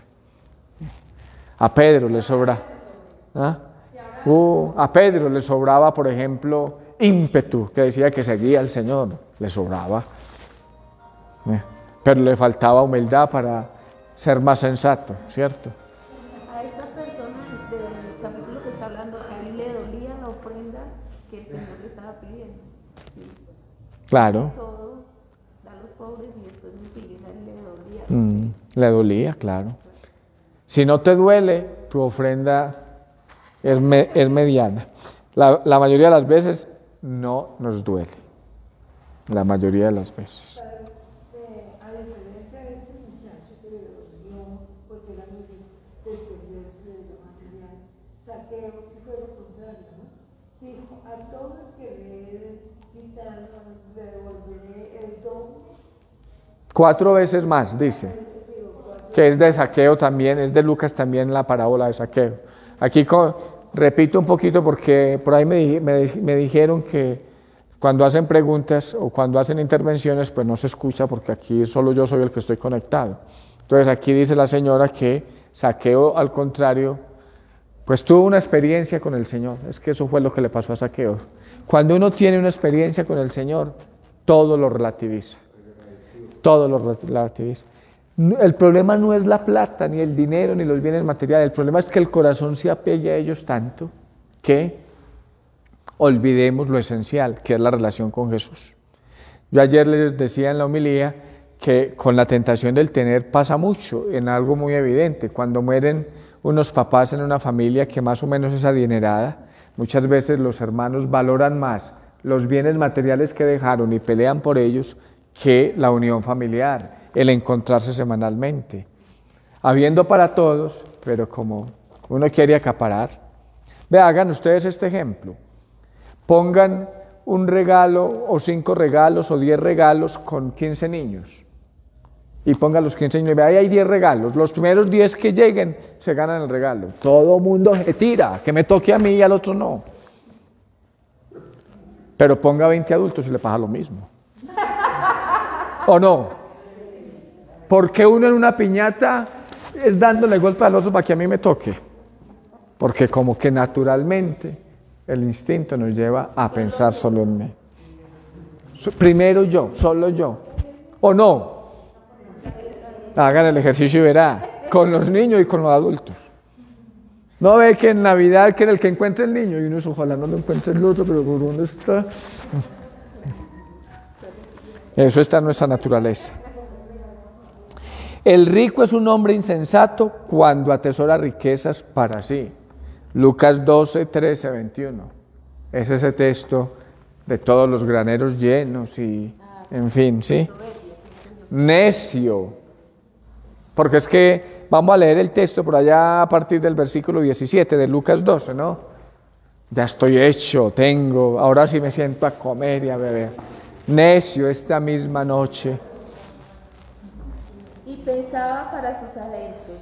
A Pedro le sobra. ¿Ah? A Pedro le sobraba, por ejemplo, ímpetu, que decía que seguía al Señor. Le sobraba. Pero le faltaba humildad para ser más sensato, ¿cierto? A esta persona del capítulo que está hablando, a él le dolía la ofrenda que el Señor le estaba pidiendo. ¿Sí? Claro. Todo, da a los pobres y después me pide, a él le dolía. Le dolía, claro. Si no te duele, tu ofrenda es mediana. La mayoría de las veces no nos duele. La mayoría de las veces. A diferencia de este muchacho que le dolió porque era muy desperdioso de lo material, Zaqueo sí fue lo contrario, ¿no? Dijo, a todo el que le quitaron, le devolveré el doble. 4 veces más, dice, que es de Zaqueo también, es de Lucas también la parábola de Zaqueo. Aquí repito un poquito porque por ahí me dijeron que cuando hacen preguntas o cuando hacen intervenciones, pues no se escucha porque aquí solo yo soy el que estoy conectado. Entonces aquí dice la señora que Zaqueo, al contrario, pues tuvo una experiencia con el Señor. Es que eso fue lo que le pasó a Zaqueo. Cuando uno tiene una experiencia con el Señor, todo lo relativiza. Todo lo relativiza. El problema no es la plata, ni el dinero, ni los bienes materiales. El problema es que el corazón se apegue a ellos tanto que olvidemos lo esencial, que es la relación con Jesús. Yo ayer les decía en la homilía que con la tentación del tener pasa mucho, en algo muy evidente. Cuando mueren unos papás en una familia que más o menos es adinerada, muchas veces los hermanos valoran más los bienes materiales que dejaron y pelean por ellos que la unión familiar, el encontrarse semanalmente. Habiendo para todos, pero como uno quiere acaparar. Vean, hagan ustedes este ejemplo. Pongan un regalo o 5 regalos o 10 regalos con 15 niños. Y pongan los 15 niños y vean, ahí hay 10 regalos. Los primeros 10 que lleguen se ganan el regalo. Todo mundo se tira, que me toque a mí y al otro no. Pero ponga 20 adultos y le pasa lo mismo. ¿O no? ¿Por qué uno en una piñata es dándole golpe al otro para que a mí me toque? Porque como que naturalmente el instinto nos lleva a pensar solo en mí. Primero yo, solo yo. ¿O no? Hagan el ejercicio y verá, con los niños y con los adultos. No ve que en Navidad que en el que encuentre el niño, y uno es, ojalá no lo encuentre el otro, pero ¿por dónde está? Eso está en nuestra naturaleza. El rico es un hombre insensato cuando atesora riquezas para sí. Lucas 12, 13, 21. Es ese texto de todos los graneros llenos y, en fin, ¿sí? Necio. Porque es que vamos a leer el texto por allá a partir del versículo 17 de Lucas 12, ¿no? Ya estoy hecho, tengo, ahora sí me siento a comer y a beber. Necio esta misma noche. Y pensaba para sus adentros,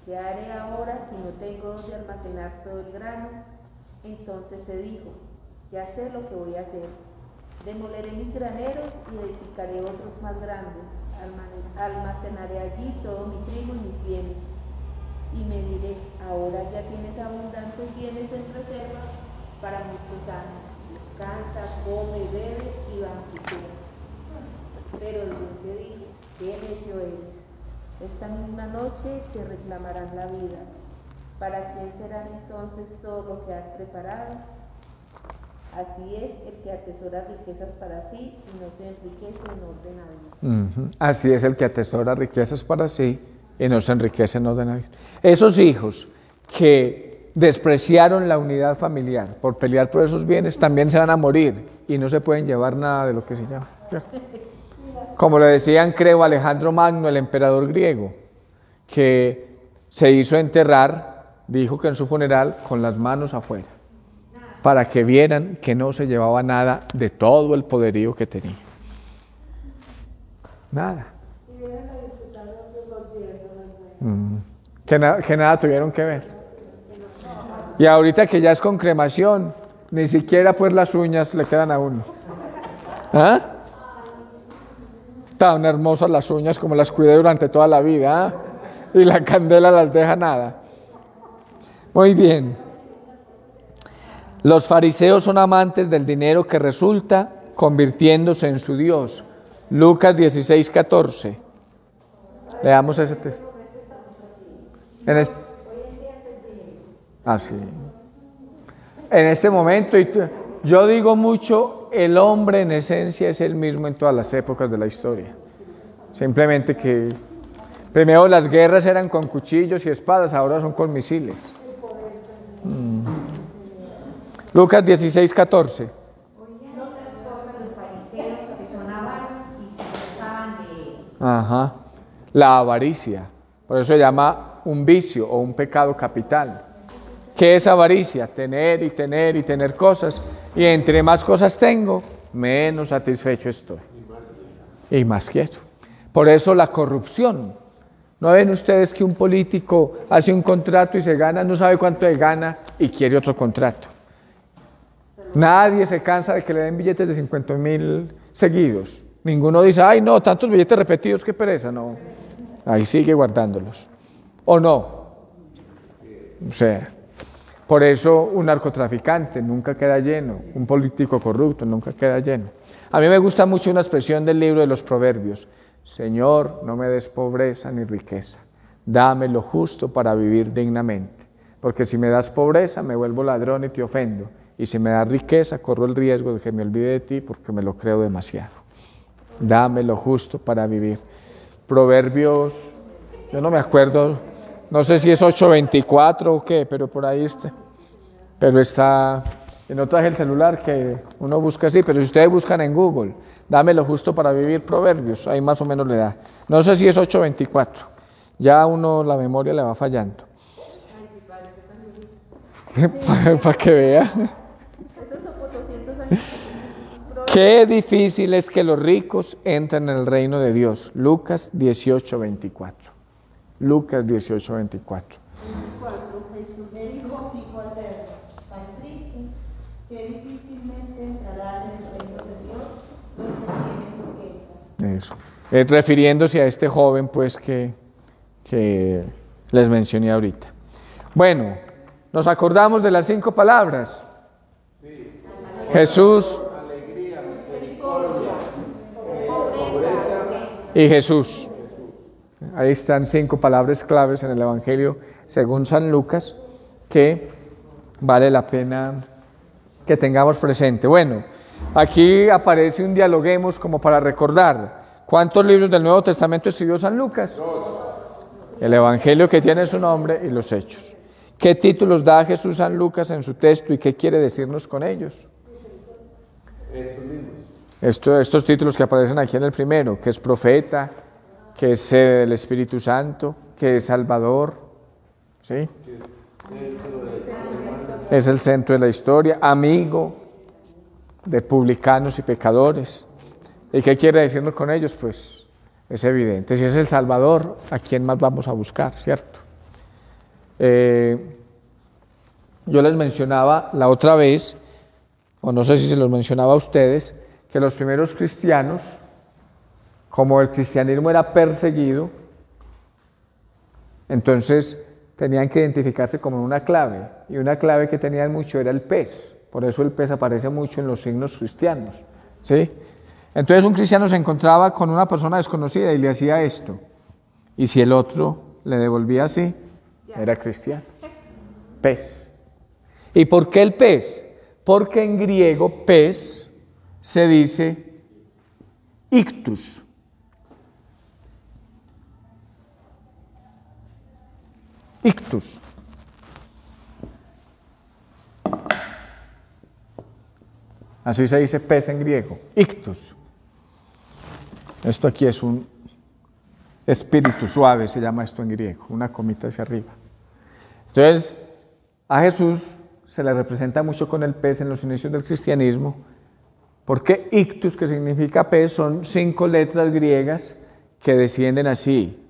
¿qué haré ahora si no tengo donde almacenar todo el grano? Entonces se dijo, ya sé lo que voy a hacer. Demoleré mis graneros y edificaré otros más grandes. Almacenaré allí todo mi trigo y mis bienes. Y me diré, ahora ya tienes abundantes bienes en reserva para muchos años. Descansa, come, bebe y banquetea. Pero Dios le dijo, qué necio eres. Esta misma noche te reclamarán la vida. ¿Para quién serán entonces todo lo que has preparado? Así es el que atesora riquezas para sí y no se enriquece en orden a Dios. Así es el que atesora riquezas para sí y no se enriquece en orden a Dios. Esos hijos que despreciaron la unidad familiar por pelear por esos bienes también se van a morir y no se pueden llevar nada de lo que se llama. Como le decían, creo, Alejandro Magno, el emperador griego, que se hizo enterrar, dijo que en su funeral, con las manos afuera, para que vieran que no se llevaba nada de todo el poderío que tenía. Nada. Que nada tuvieron que ver. Y ahorita que ya es con cremación, ni siquiera pues las uñas le quedan a uno. ¿Ah? Tan hermosas las uñas como las cuidé durante toda la vida, ¿ah? Y la candela las deja nada. Muy bien. Los fariseos son amantes del dinero que resulta convirtiéndose en su Dios. Lucas 16, 14. Leamos ese texto. Así. En este momento, yo digo mucho, el hombre en esencia es el mismo en todas las épocas de la historia. Simplemente que primero las guerras eran con cuchillos y espadas, ahora son con misiles. Lucas 16, 14. Oían otras cosas los fariseos que son avaros y se gozaban de él. Ajá. La avaricia. Por eso se llama un vicio o un pecado capital. ¿Qué es avaricia? Tener y tener y tener cosas. Y entre más cosas tengo, menos satisfecho estoy. Y más quiero. Por eso la corrupción. ¿No ven ustedes que un político hace un contrato y se gana, no sabe cuánto le gana y quiere otro contrato? Nadie se cansa de que le den billetes de 50.000 seguidos. Ninguno dice, ay no, tantos billetes repetidos, qué pereza. No, ahí sigue guardándolos. ¿O no? O sea, por eso un narcotraficante nunca queda lleno, un político corrupto nunca queda lleno. A mí me gusta mucho una expresión del libro de los Proverbios. Señor, no me des pobreza ni riqueza, dame lo justo para vivir dignamente, porque si me das pobreza me vuelvo ladrón y te ofendo, y si me da riqueza, corro el riesgo de que me olvide de ti porque me lo creo demasiado. Dame lo justo para vivir. Proverbios, yo no me acuerdo, no sé si es 8:24 o qué, pero por ahí está. Pero está, no traje el celular que uno busca así, pero si ustedes buscan en Google, dame lo justo para vivir, Proverbios, ahí más o menos le da. No sé si es 8:24, ya a uno la memoria le va fallando. Para que vea. Esos son por 200 años. Qué difícil es que los ricos entren en el reino de Dios. Lucas 18:24. Lucas 18:24. Jesús dijo al verbo, tan triste, que difícilmente entrarán en el reino de Dios los que tienen riquezas. Eso. Refiriéndose a este joven, pues, que les mencioné ahorita. Bueno, ¿nos acordamos de las 5 palabras? Sí. Jesús, alegría, misericordia, pobreza y Jesús. Ahí están 5 palabras claves en el Evangelio según San Lucas que vale la pena que tengamos presente. Bueno, aquí aparece un dialoguemos como para recordar. ¿Cuántos libros del Nuevo Testamento escribió San Lucas? 2. El Evangelio que tiene su nombre y los Hechos. ¿Qué títulos da Jesús San Lucas en su texto y qué quiere decirnos con ellos? Estos mismos. Estos títulos que aparecen aquí en el primero, que es profeta, que es el Espíritu Santo, que es Salvador, ¿sí? Es el centro de la historia, amigo de publicanos y pecadores. ¿Y qué quiere decirnos con ellos? Pues es evidente, si es el Salvador, ¿a quién más vamos a buscar, cierto? Yo les mencionaba la otra vez, o no sé si se los mencionaba a ustedes, que los primeros cristianos, como el cristianismo era perseguido, entonces tenían que identificarse como una clave, y una clave que tenían mucho era el pez, por eso el pez aparece mucho en los signos cristianos, ¿sí? Entonces un cristiano se encontraba con una persona desconocida y le hacía esto, y si el otro le devolvía así, era cristiano. Pez. ¿Y por qué el pez? Porque en griego pez se dice ictus. Ictus. Así se dice pez en griego, ictus. Esto aquí es un espíritu suave, se llama esto en griego, una comita hacia arriba. Entonces, a Jesús se le representa mucho con el pez en los inicios del cristianismo, porque ictus, que significa pez, son 5 letras griegas que descienden así.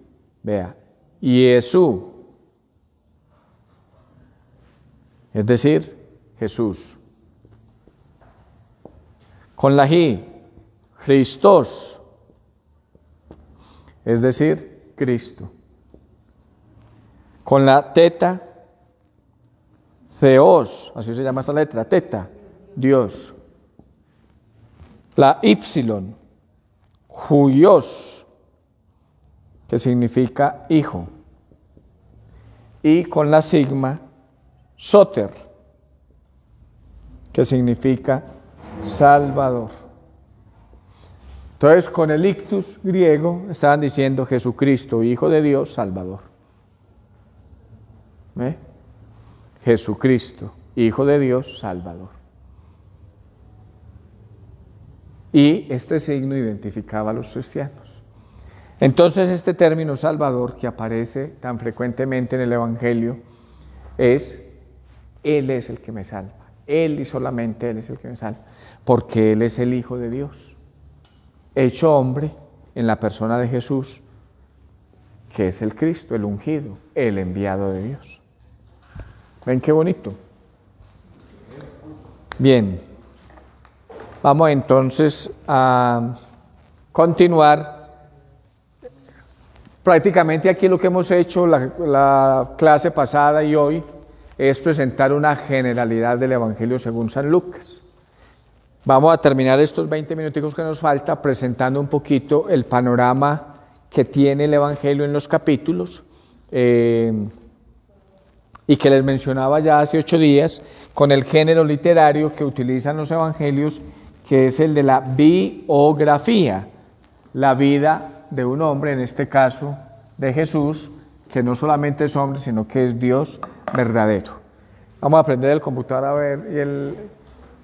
Vea, Jesús, es decir, Jesús. Con la J, Christos, es decir, Cristo. Con la teta, Theos, así se llama esta letra, teta, Dios. La Y, Huios, que significa hijo. Y con la sigma, Soter, que significa Salvador. Entonces, con el ictus griego estaban diciendo Jesucristo, Hijo de Dios, Salvador. ¿Ve? Jesucristo, Hijo de Dios, Salvador. Y este signo identificaba a los cristianos. Entonces, este término Salvador, que aparece tan frecuentemente en el Evangelio, es Él es el que me salva. Él y solamente Él es el que me salva. Porque Él es el Hijo de Dios, hecho hombre en la persona de Jesús, que es el Cristo, el ungido, el enviado de Dios. ¿Ven qué bonito? Bien, vamos entonces a continuar. Prácticamente aquí lo que hemos hecho la clase pasada y hoy es presentar una generalidad del Evangelio según San Lucas. Vamos a terminar estos 20 minuticos que nos falta presentando un poquito el panorama que tiene el Evangelio en los capítulos y y que les mencionaba ya hace 8 días, con el género literario que utilizan los evangelios, que es el de la biografía, la vida de un hombre, en este caso de Jesús, que no solamente es hombre, sino que es Dios verdadero. Vamos a aprender el computador a ver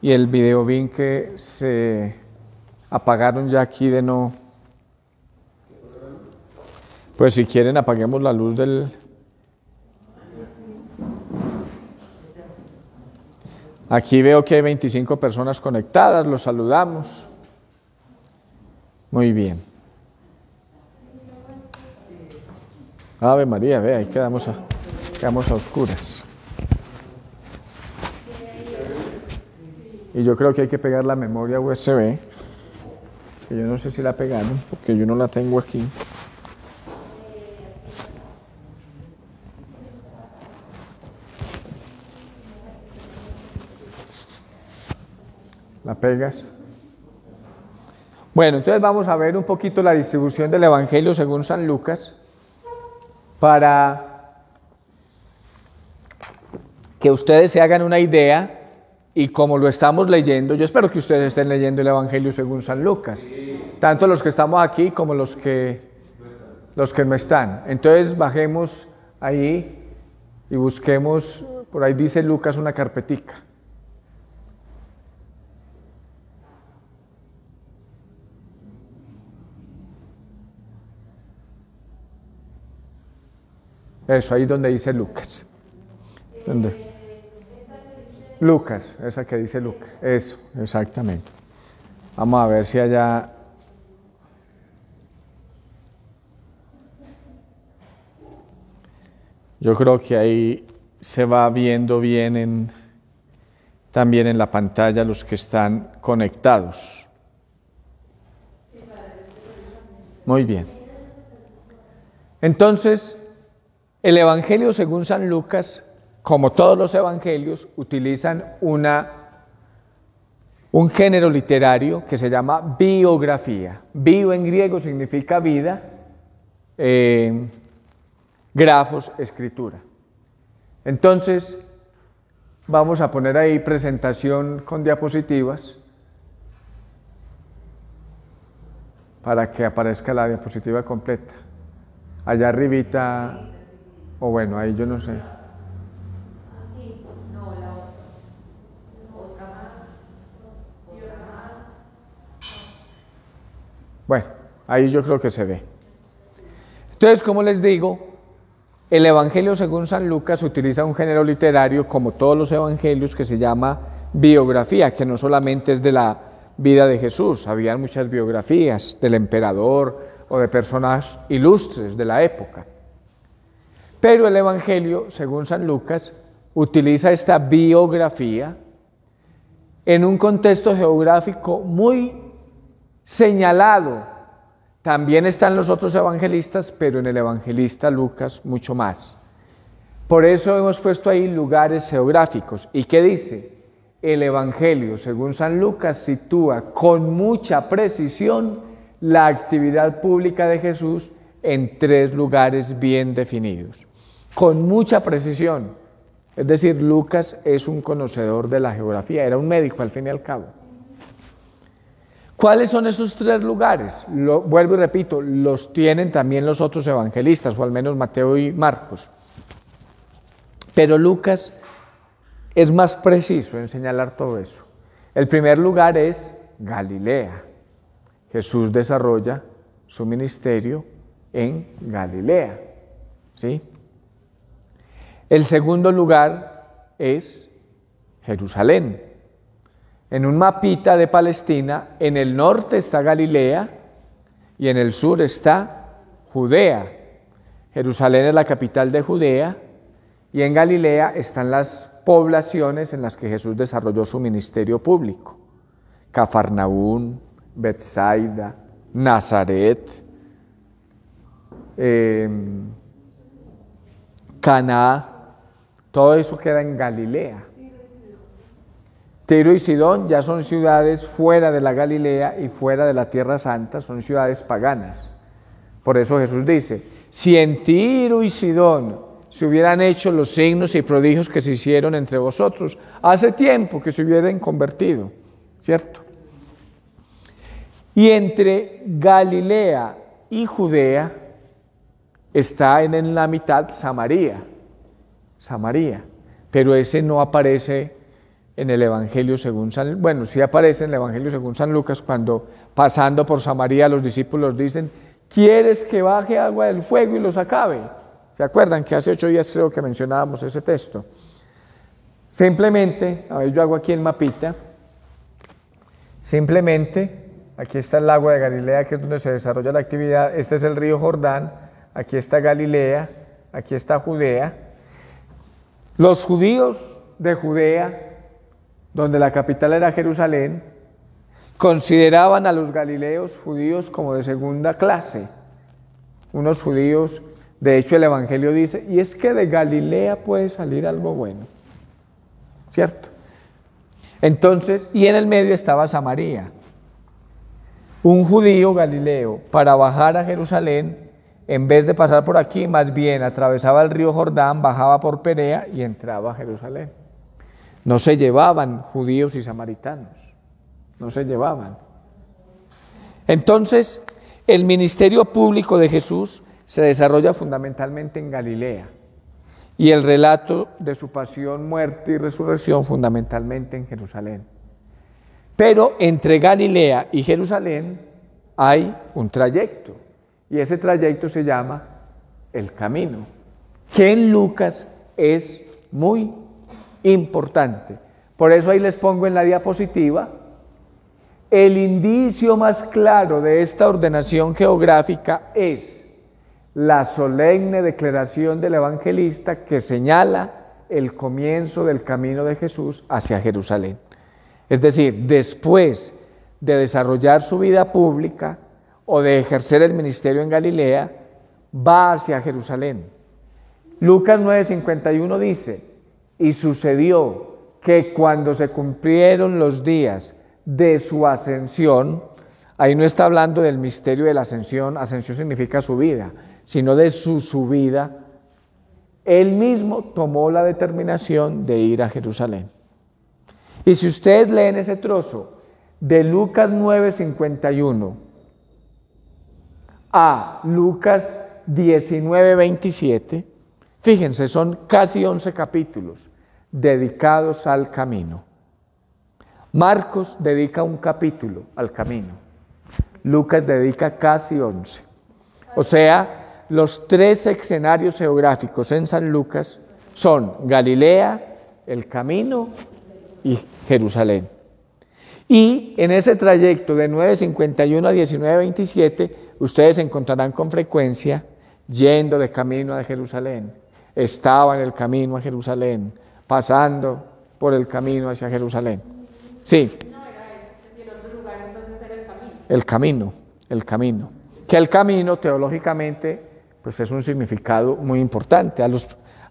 y el video bin que se apagaron ya aquí de no. Pues si quieren apaguemos la luz del. Aquí veo que hay 25 personas conectadas, los saludamos. Muy bien. Ave María, ve, ahí quedamos a oscuras. Y yo creo que hay que pegar la memoria USB, que yo no sé si la pegaron, porque yo no la tengo aquí. ¿La pegas? Bueno, entonces vamos a ver un poquito la distribución del Evangelio según San Lucas para que ustedes se hagan una idea y como lo estamos leyendo, yo espero que ustedes estén leyendo el Evangelio según San Lucas, tanto los que estamos aquí como los que no están. Entonces bajemos ahí y busquemos, por ahí dice Lucas una carpetica. Eso, ahí donde dice Lucas. ¿Dónde? Lucas, esa que dice Lucas. Eso, exactamente. Vamos a ver si allá. Yo creo que ahí se va viendo bien también en la pantalla los que están conectados. Muy bien. Entonces, el Evangelio según San Lucas, como todos los evangelios, utilizan un género literario que se llama biografía. Bio en griego significa vida, grafos, escritura. Entonces, vamos a poner ahí presentación con diapositivas para que aparezca la diapositiva completa. Allá arribita, o bueno, ahí yo no sé. Bueno, ahí yo creo que se ve. Entonces, como les digo, el Evangelio según San Lucas utiliza un género literario, como todos los evangelios, que se llama biografía, que no solamente es de la vida de Jesús, había muchas biografías del emperador o de personas ilustres de la época. Pero el Evangelio según San Lucas utiliza esta biografía en un contexto geográfico muy señalado. También están los otros evangelistas, pero en el evangelista Lucas mucho más. Por eso hemos puesto ahí lugares geográficos. ¿Y qué dice? El Evangelio según San Lucas sitúa con mucha precisión la actividad pública de Jesús en 3 lugares bien definidos. Con mucha precisión. Es decir, Lucas es un conocedor de la geografía, era un médico al fin y al cabo. ¿Cuáles son esos 3 lugares? Vuelvo y repito, los tienen también los otros evangelistas, o al menos Mateo y Marcos. Pero Lucas es más preciso en señalar todo eso. El primer lugar es Galilea. Jesús desarrolla su ministerio en Galilea, ¿sí? El segundo lugar es Jerusalén. En un mapita de Palestina, en el norte está Galilea y en el sur está Judea. Jerusalén es la capital de Judea y en Galilea están las poblaciones en las que Jesús desarrolló su ministerio público. Cafarnaún, Betsaida, Nazaret, Caná, todo eso queda en Galilea. Tiro y Sidón ya son ciudades fuera de la Galilea y fuera de la Tierra Santa, son ciudades paganas. Por eso Jesús dice, si en Tiro y Sidón se hubieran hecho los signos y prodigios que se hicieron entre vosotros. Hace tiempo que se hubieran convertido, ¿cierto? Y entre Galilea y Judea está en la mitad Samaria, pero ese no aparece en el Evangelio según San, bueno, sí aparece en el Evangelio según San Lucas, cuando pasando por Samaria los discípulos dicen: ¿quieres que baje agua del fuego y los acabe? ¿Se acuerdan que hace 8 días creo que mencionábamos ese texto? Simplemente, a ver, yo hago aquí el mapita, simplemente, aquí está el lago de Galilea, que es donde se desarrolla la actividad, este es el río Jordán, aquí está Galilea, aquí está Judea. Los judíos de Judea, donde la capital era Jerusalén, consideraban a los galileos judíos como de segunda clase, unos judíos, de hecho el Evangelio dice, y es que de Galilea puede salir algo bueno, ¿cierto? Entonces, y en el medio estaba Samaria. Un judío galileo, para bajar a Jerusalén, en vez de pasar por aquí, más bien atravesaba el río Jordán, bajaba por Perea y entraba a Jerusalén. No se llevaban judíos y samaritanos, no se llevaban. Entonces, el ministerio público de Jesús se desarrolla fundamentalmente en Galilea y el relato de su pasión, muerte y resurrección fundamentalmente en Jerusalén. Pero entre Galilea y Jerusalén hay un trayecto, y ese trayecto se llama el camino, que en Lucas es muy importante. Por eso ahí les pongo en la diapositiva el indicio más claro de esta ordenación geográfica es la solemne declaración del evangelista que señala el comienzo del camino de Jesús hacia Jerusalén. Es decir, después de desarrollar su vida pública o de ejercer el ministerio en Galilea, va hacia Jerusalén. Lucas 9:51 dice: y sucedió que cuando se cumplieron los días de su ascensión, ahí no está hablando del misterio de la ascensión, ascensión significa subida, sino de su subida, él mismo tomó la determinación de ir a Jerusalén. Y si ustedes leen ese trozo de Lucas 9:51 a Lucas 19:27, fíjense, son casi 11 capítulos dedicados al camino. Marcos dedica un capítulo al camino, Lucas dedica casi 11. O sea, los 3 escenarios geográficos en San Lucas son Galilea, el camino y Jerusalén. Y en ese trayecto de 9:51 a 19:27, ustedes se encontrarán con frecuencia yendo de camino a Jerusalén. Estaba en el camino a Jerusalén, pasando por el camino hacia Jerusalén. Sí. No era ese, y el otro lugar entonces era el camino. El camino. Que el camino teológicamente pues es un significado muy importante.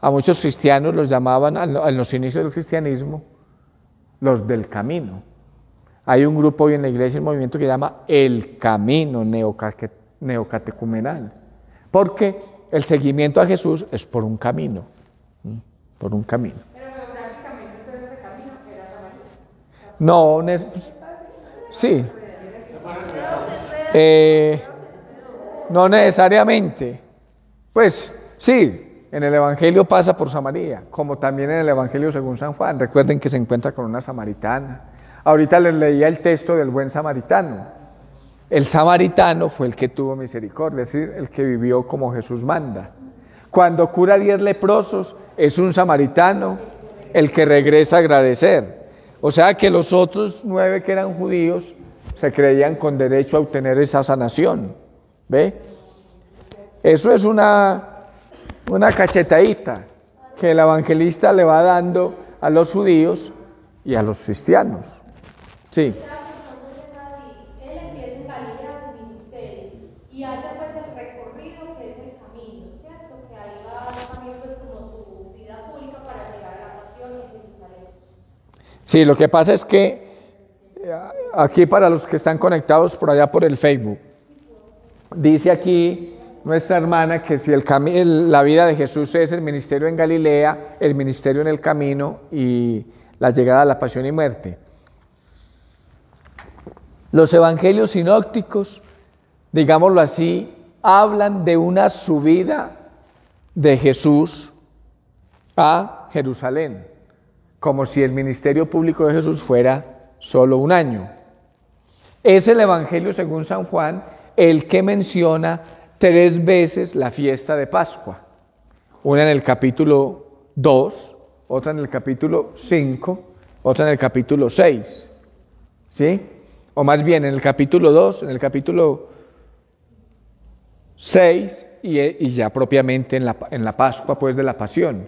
A muchos cristianos los llamaban, en los inicios del cristianismo, los del camino. Hay un grupo hoy en la iglesia, un movimiento que se llama el camino neocatecumenal, porque el seguimiento a Jesús es por un camino, por un camino. Pero geográficamente entonces ese camino era Samaria. No, sí. No necesariamente. Pues sí, en el Evangelio pasa por Samaria, como también en el Evangelio según San Juan. Recuerden que se encuentra con una samaritana. Ahorita les leía el texto del buen samaritano. El samaritano fue el que tuvo misericordia, es decir, el que vivió como Jesús manda. Cuando cura 10 leprosos, es un samaritano el que regresa a agradecer. O sea que los otros 9 que eran judíos se creían con derecho a obtener esa sanación. ¿Ve? Eso es una cachetadita que el evangelista le va dando a los judíos y a los cristianos. Sí. Él empieza en Galilea su ministerio y hace pues el recorrido que es el camino, ¿cierto? Que ahí va también pues como su vida pública para llegar a la pasión en Jerusalén. Sí, lo que pasa es que aquí para los que están conectados por allá por el Facebook, dice aquí nuestra hermana, que si la vida de Jesús es el ministerio en Galilea, el ministerio en el camino y la llegada a la pasión y muerte. Los evangelios sinópticos, digámoslo así, hablan de una subida de Jesús a Jerusalén, como si el ministerio público de Jesús fuera solo un año. Es el Evangelio según San Juan el que menciona 3 veces la fiesta de Pascua, una en el capítulo 2, otra en el capítulo 5, otra en el capítulo 6, ¿sí? O más bien en el capítulo 2, en el capítulo 6 y ya propiamente en la Pascua pues de la Pasión.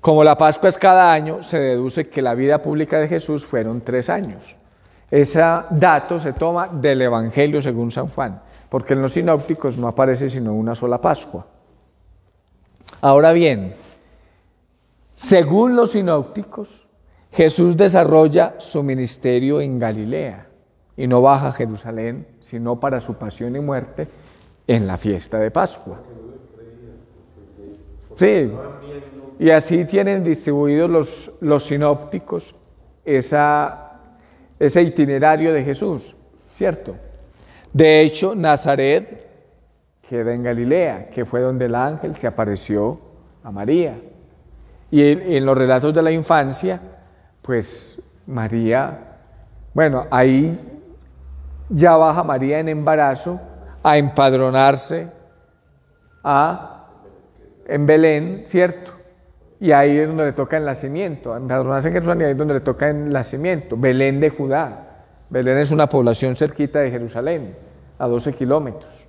Como la Pascua es cada año, se deduce que la vida pública de Jesús fueron 3 años. Ese dato se toma del Evangelio según San Juan, porque en los sinópticos no aparece sino una sola Pascua. Ahora bien, según los sinópticos, Jesús desarrolla su ministerio en Galilea y no baja a Jerusalén, sino para su pasión y muerte en la fiesta de Pascua. Sí, y así tienen distribuidos los sinópticos ese itinerario de Jesús, ¿cierto? De hecho, Nazaret queda en Galilea, que fue donde el ángel se apareció a María. Y en los relatos de la infancia, pues María, bueno, ahí ya baja María en embarazo a empadronarse en Belén, ¿cierto? Y ahí es donde le toca el nacimiento, empadronarse en Jerusalén, y ahí es donde le toca el nacimiento, Belén de Judá. Belén es una población cerquita de Jerusalén, a 12 kilómetros.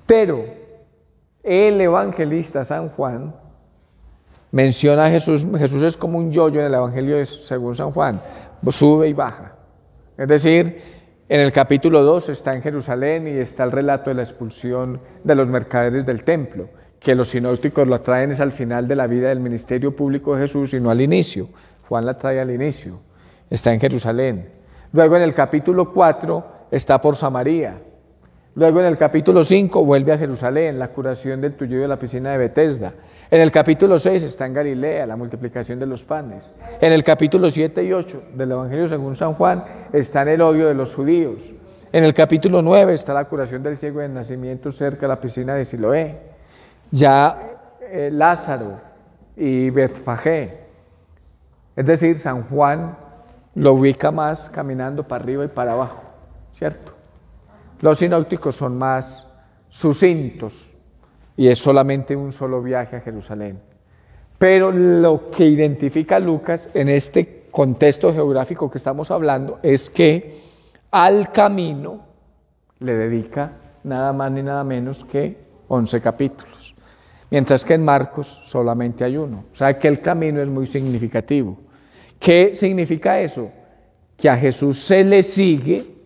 Pero el evangelista San Juan menciona a Jesús. Jesús es como un yoyo en el Evangelio según San Juan, sube y baja. Es decir, en el capítulo 2 está en Jerusalén y está el relato de la expulsión de los mercaderes del templo, que los sinópticos lo traen es al final de la vida del ministerio público de Jesús y no al inicio. Juan la trae al inicio, está en Jerusalén. Luego en el capítulo 4 está por Samaria. Luego en el capítulo 5 vuelve a Jerusalén, la curación del tullido de la piscina de Betesda. En el capítulo 6 está en Galilea, la multiplicación de los panes. En el capítulo 7 y 8 del Evangelio según San Juan está en el odio de los judíos. En el capítulo 9 está la curación del ciego del nacimiento cerca de la piscina de Siloé. Ya Lázaro y Betfagé. Es decir, San Juan lo ubica más caminando para arriba y para abajo, ¿cierto? Los sinópticos son más sucintos y es solamente un solo viaje a Jerusalén. Pero lo que identifica a Lucas en este contexto geográfico que estamos hablando es que al camino le dedica nada más ni nada menos que 11 capítulos, mientras que en Marcos solamente hay 1. O sea que el camino es muy significativo. ¿Qué significa eso? Que a Jesús se le sigue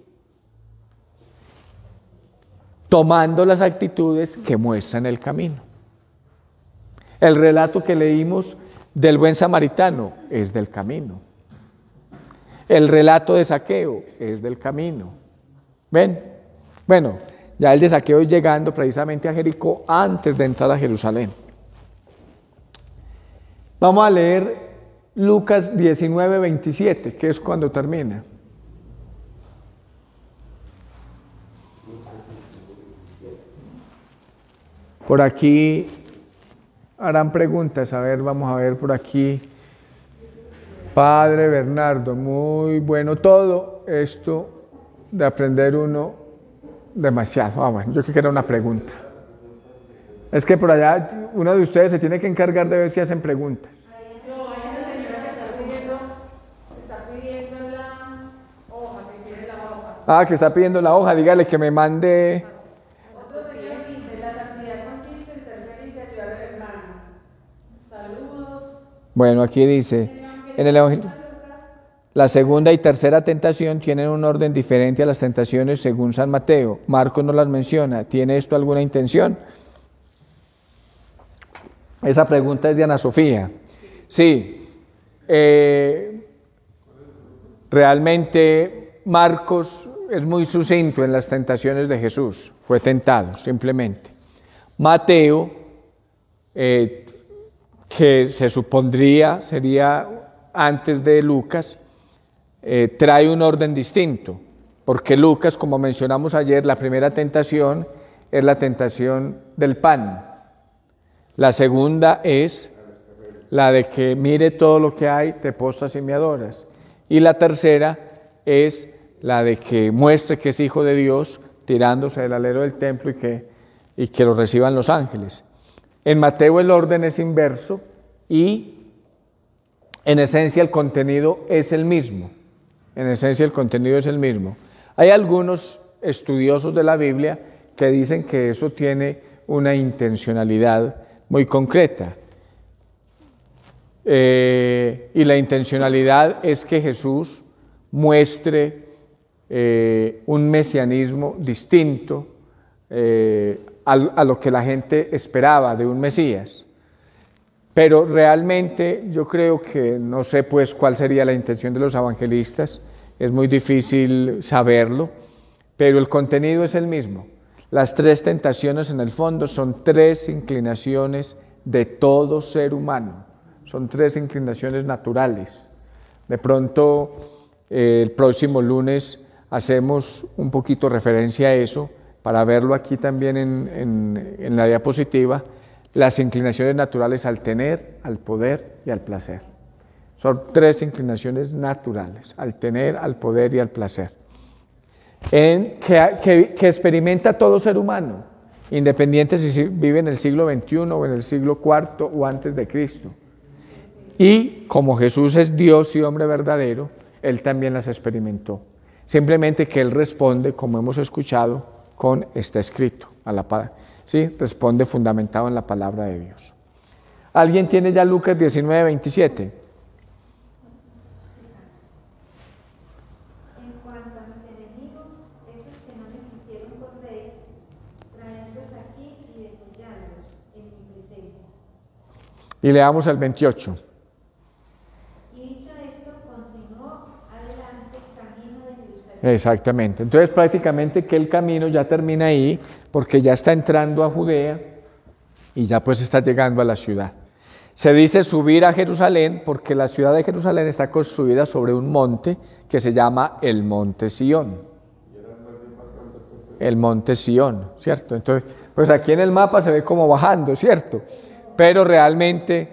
tomando las actitudes que muestran el camino. El relato que leímos del buen samaritano es del camino. El relato de Zaqueo es del camino. ¿Ven? Bueno, ya el de Zaqueo es llegando precisamente a Jericó antes de entrar a Jerusalén. Vamos a leer Lucas 19:27, que es cuando termina. Por aquí harán preguntas. A ver, vamos a ver por aquí. Padre Bernardo, muy bueno todo esto de aprender uno demasiado. Bueno, yo creo que era una pregunta. Es que por allá uno de ustedes se tiene que encargar de ver si hacen preguntas. No, hay una señora que está pidiendo la hoja, que quiere la hoja. Ah, que está pidiendo la hoja, dígale que me mande. Otro señor dice, la santidad consiste en ser feliz y ayudar al hermano. Saludos. Bueno, aquí dice, en el Evangelio, la segunda y tercera tentación tienen un orden diferente a las tentaciones según San Mateo. Marcos no las menciona. ¿Tiene esto alguna intención? Esa pregunta es de Ana Sofía. Sí, realmente Marcos es muy sucinto en las tentaciones de Jesús, fue tentado simplemente. Mateo, que se supondría sería antes de Lucas, trae un orden distinto, porque Lucas, como mencionamos ayer, la primera tentación es la tentación del pan. La segunda es la de que mire todo lo que hay, te postras y me adoras. Y la tercera es la de que muestre que es hijo de Dios, tirándose del alero del templo y que lo reciban los ángeles. En Mateo el orden es inverso y en esencia el contenido es el mismo. En esencia el contenido es el mismo. Hay algunos estudiosos de la Biblia que dicen que eso tiene una intencionalidad muy concreta. Y la intencionalidad es que Jesús muestre un mesianismo distinto a lo que la gente esperaba de un Mesías. Pero realmente yo creo que no sé pues cuál sería la intención de los evangelistas, es muy difícil saberlo, pero el contenido es el mismo. Las tres tentaciones en el fondo son tres inclinaciones de todo ser humano, son tres inclinaciones naturales. De pronto el próximo lunes hacemos un poquito referencia a eso, para verlo aquí también en la diapositiva, las inclinaciones naturales al tener, al poder y al placer. Son tres inclinaciones naturales, al tener, al poder y al placer. Que experimenta todo ser humano, independiente si vive en el siglo XXI o en el siglo IV o antes de Cristo. Y como Jesús es Dios y hombre verdadero, Él también las experimentó. Simplemente que Él responde, como hemos escuchado, con está escrito, ¿sí? Responde fundamentado en la palabra de Dios. ¿Alguien tiene ya Lucas 19:27? En cuanto a mis enemigos, esos que no me quisieron correr, traerlos aquí y degollarlos en mi presencia. Y leamos el 28. Exactamente, entonces prácticamente que el camino ya termina ahí porque ya está entrando a Judea y ya pues está llegando a la ciudad. Se dice subir a Jerusalén porque la ciudad de Jerusalén está construida sobre un monte que se llama el Monte Sión. El Monte Sión, ¿cierto? Entonces, pues aquí en el mapa se ve como bajando, ¿cierto? Pero realmente,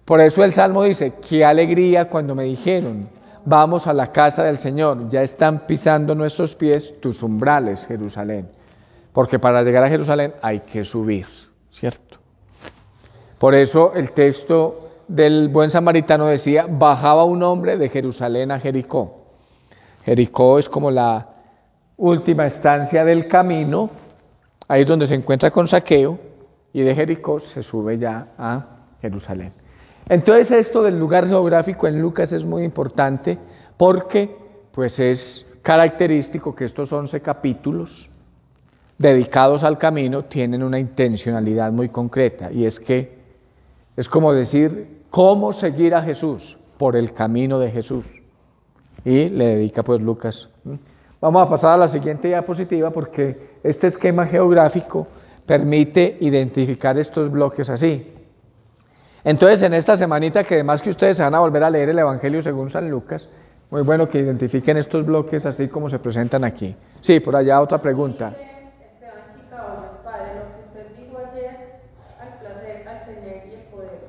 por eso el Salmo dice, qué alegría cuando me dijeron, vamos a la casa del Señor, ya están pisando nuestros pies tus umbrales, Jerusalén. Porque para llegar a Jerusalén hay que subir, ¿cierto? Por eso el texto del buen samaritano decía, bajaba un hombre de Jerusalén a Jericó. Jericó es como la última estancia del camino, ahí es donde se encuentra con Zaqueo, y de Jericó se sube ya a Jerusalén. Entonces esto del lugar geográfico en Lucas es muy importante porque pues es característico que estos 11 capítulos dedicados al camino tienen una intencionalidad muy concreta y es que es como decir cómo seguir a Jesús por el camino de Jesús y le dedica pues Lucas. Vamos a pasar a la siguiente diapositiva porque este esquema geográfico permite identificar estos bloques así. Entonces, en esta semanita, que además que ustedes se van a volver a leer el Evangelio según San Lucas, muy bueno que identifiquen estos bloques así como se presentan aquí. Sí, por allá otra pregunta. Esteban Chicabolos, padre, lo que usted dijo ayer, al placer, al tener y el poder.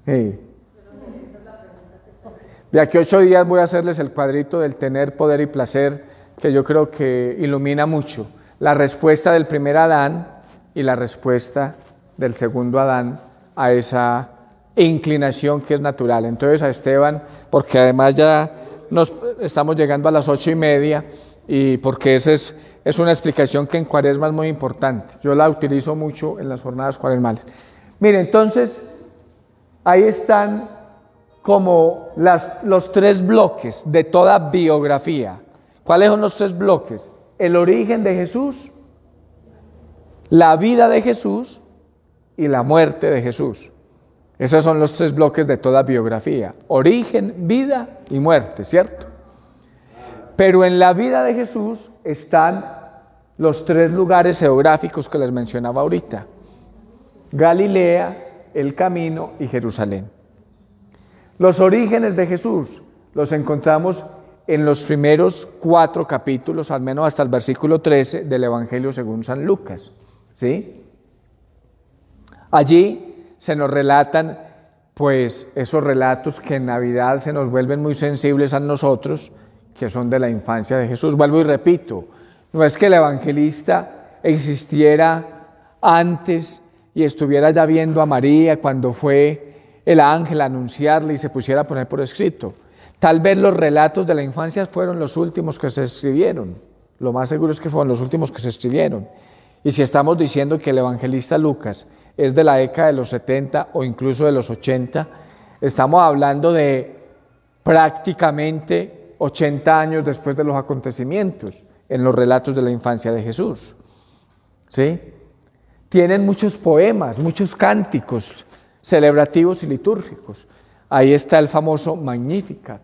Sí. Esa es la pregunta que está. De aquí a 8 días voy a hacerles el cuadrito del tener, poder y placer, que yo creo que ilumina mucho la respuesta del primer Adán y la respuesta del segundo Adán a esa inclinación que es natural. Entonces a Esteban, porque además ya nos estamos llegando a las 8:30 y porque esa es una explicación que en Cuaresma es muy importante. Yo la utilizo mucho en las jornadas cuaresmales. Mire, entonces ahí están como los 3 bloques de toda biografía. ¿Cuáles son los 3 bloques? El origen de Jesús, la vida de Jesús y la muerte de Jesús. Esos son los 3 bloques de toda biografía. Origen, vida y muerte, ¿cierto? Pero en la vida de Jesús están los tres lugares geográficos que les mencionaba ahorita: Galilea, el camino y Jerusalén. Los orígenes de Jesús los encontramos en los primeros 4 capítulos, al menos hasta el versículo 13 del Evangelio según San Lucas, ¿sí? Allí se nos relatan, pues, esos relatos que en Navidad se nos vuelven muy sensibles a nosotros, que son de la infancia de Jesús. Vuelvo y repito, no es que el evangelista existiera antes y estuviera ya viendo a María cuando fue el ángel a anunciarle y se pusiera a poner por escrito. Tal vez los relatos de la infancia fueron los últimos que se escribieron. Lo más seguro es que fueron los últimos que se escribieron. Y si estamos diciendo que el evangelista Lucas es de la década de los 70 o incluso de los 80, estamos hablando de prácticamente 80 años después de los acontecimientos en los relatos de la infancia de Jesús. ¿Sí? Tienen muchos poemas, muchos cánticos celebrativos y litúrgicos. Ahí está el famoso Magnificat,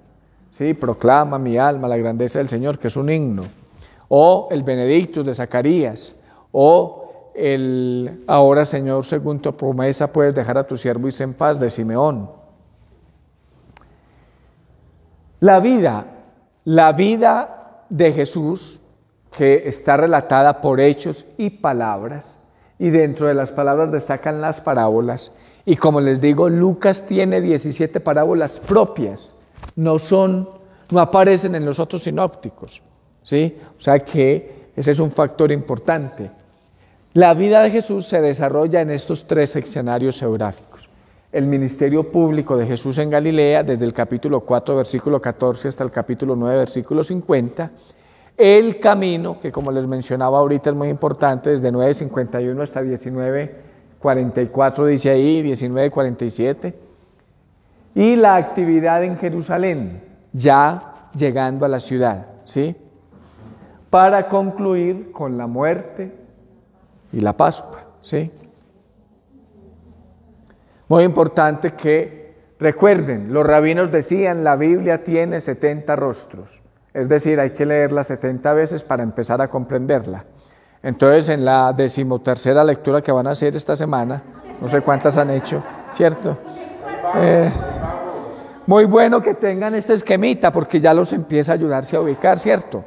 ¿sí? Proclama mi alma la grandeza del Señor, que es un himno. O el Benedictus de Zacarías, o el Ahora Señor, según tu promesa, puedes dejar a tu siervo irse en paz, de Simeón. La vida de Jesús, que está relatada por hechos y palabras, y dentro de las palabras destacan las parábolas. Y como les digo, Lucas tiene 17 parábolas propias, no aparecen en los otros sinópticos, ¿sí? O sea que ese es un factor importante. La vida de Jesús se desarrolla en estos 3 escenarios geográficos. El ministerio público de Jesús en Galilea, desde el capítulo 4, versículo 14, hasta el capítulo 9, versículo 50. El camino, que como les mencionaba ahorita es muy importante, desde 9:51 hasta 19:44 dice ahí, 19:47. Y la actividad en Jerusalén, ya llegando a la ciudad, ¿sí? Para concluir con la muerte y la Pascua, ¿sí? Muy importante que recuerden, los rabinos decían, la Biblia tiene 70 rostros, es decir, hay que leerla 70 veces para empezar a comprenderla. Entonces, en la 13ª lectura que van a hacer esta semana, no sé cuántas han hecho, ¿cierto? Muy bueno que tengan este esquemita, porque ya los empieza a ayudarse a ubicar, ¿cierto?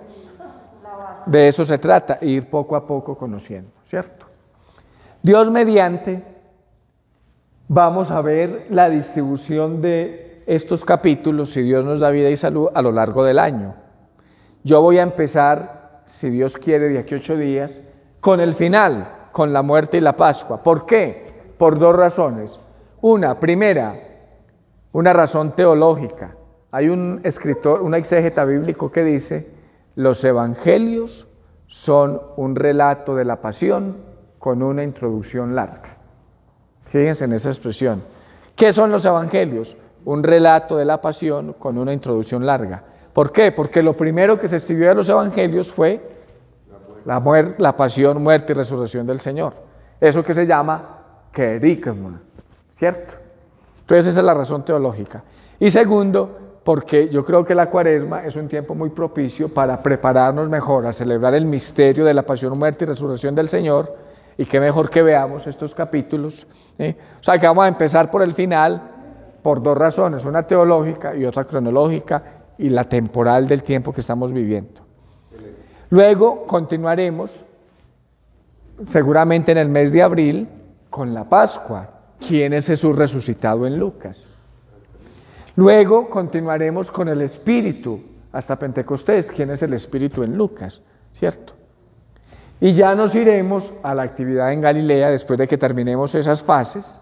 De eso se trata, ir poco a poco conociendo, ¿cierto? Dios mediante, vamos a ver la distribución de estos capítulos, si Dios nos da vida y salud, a lo largo del año. Yo voy a empezar, si Dios quiere, de aquí a 8 días, con el final, con la muerte y la Pascua. ¿Por qué? Por 2 razones. Primera, una razón teológica. Hay un escritor, un exégeta bíblico que dice, los evangelios son un relato de la pasión con una introducción larga. Fíjense en esa expresión. ¿Qué son los evangelios? Un relato de la pasión con una introducción larga. ¿Por qué? Porque lo primero que se escribió de los evangelios fue la pasión, muerte y resurrección del Señor. Eso que se llama querigma, ¿cierto? Entonces esa es la razón teológica. Y segundo, porque yo creo que la Cuaresma es un tiempo muy propicio para prepararnos mejor a celebrar el misterio de la pasión, muerte y resurrección del Señor, y qué mejor que veamos estos capítulos. O sea que vamos a empezar por el final por 2 razones, una teológica y otra cronológica, y la temporal del tiempo que estamos viviendo. Luego continuaremos, seguramente en el mes de abril, con la Pascua. ¿Quién es Jesús resucitado en Lucas? Luego continuaremos con el Espíritu hasta Pentecostés. ¿Quién es el Espíritu en Lucas? ¿Cierto? Y ya nos iremos a la actividad en Galilea después de que terminemos esas fases,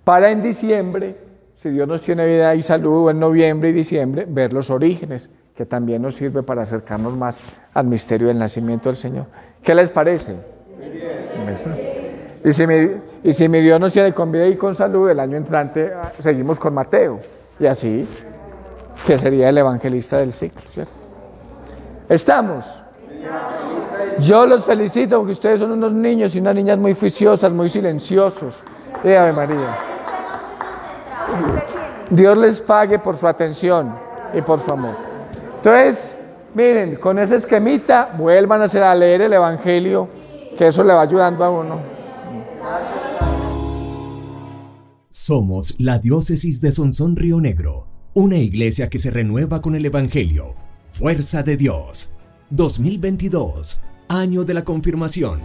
para en diciembre, si Dios nos tiene vida y salud, en noviembre y diciembre, ver los orígenes, que también nos sirve para acercarnos más al misterio del nacimiento del Señor. ¿Qué les parece? Muy bien. Y si mi Dios nos tiene con vida y con salud, el año entrante seguimos con Mateo, y así, que sería el evangelista del ciclo, ¿cierto? ¿Estamos? Yo los felicito porque ustedes son unos niños y unas niñas muy juiciosas, muy silenciosos. Ave María. Dios les pague por su atención y por su amor. Entonces, Miren, con ese esquemita, vuelvan a leer el Evangelio, que eso le va ayudando a uno. Somos la Diócesis de Sonsón Río Negro, una iglesia que se renueva con el Evangelio. Fuerza de Dios. 2022, año de la confirmación.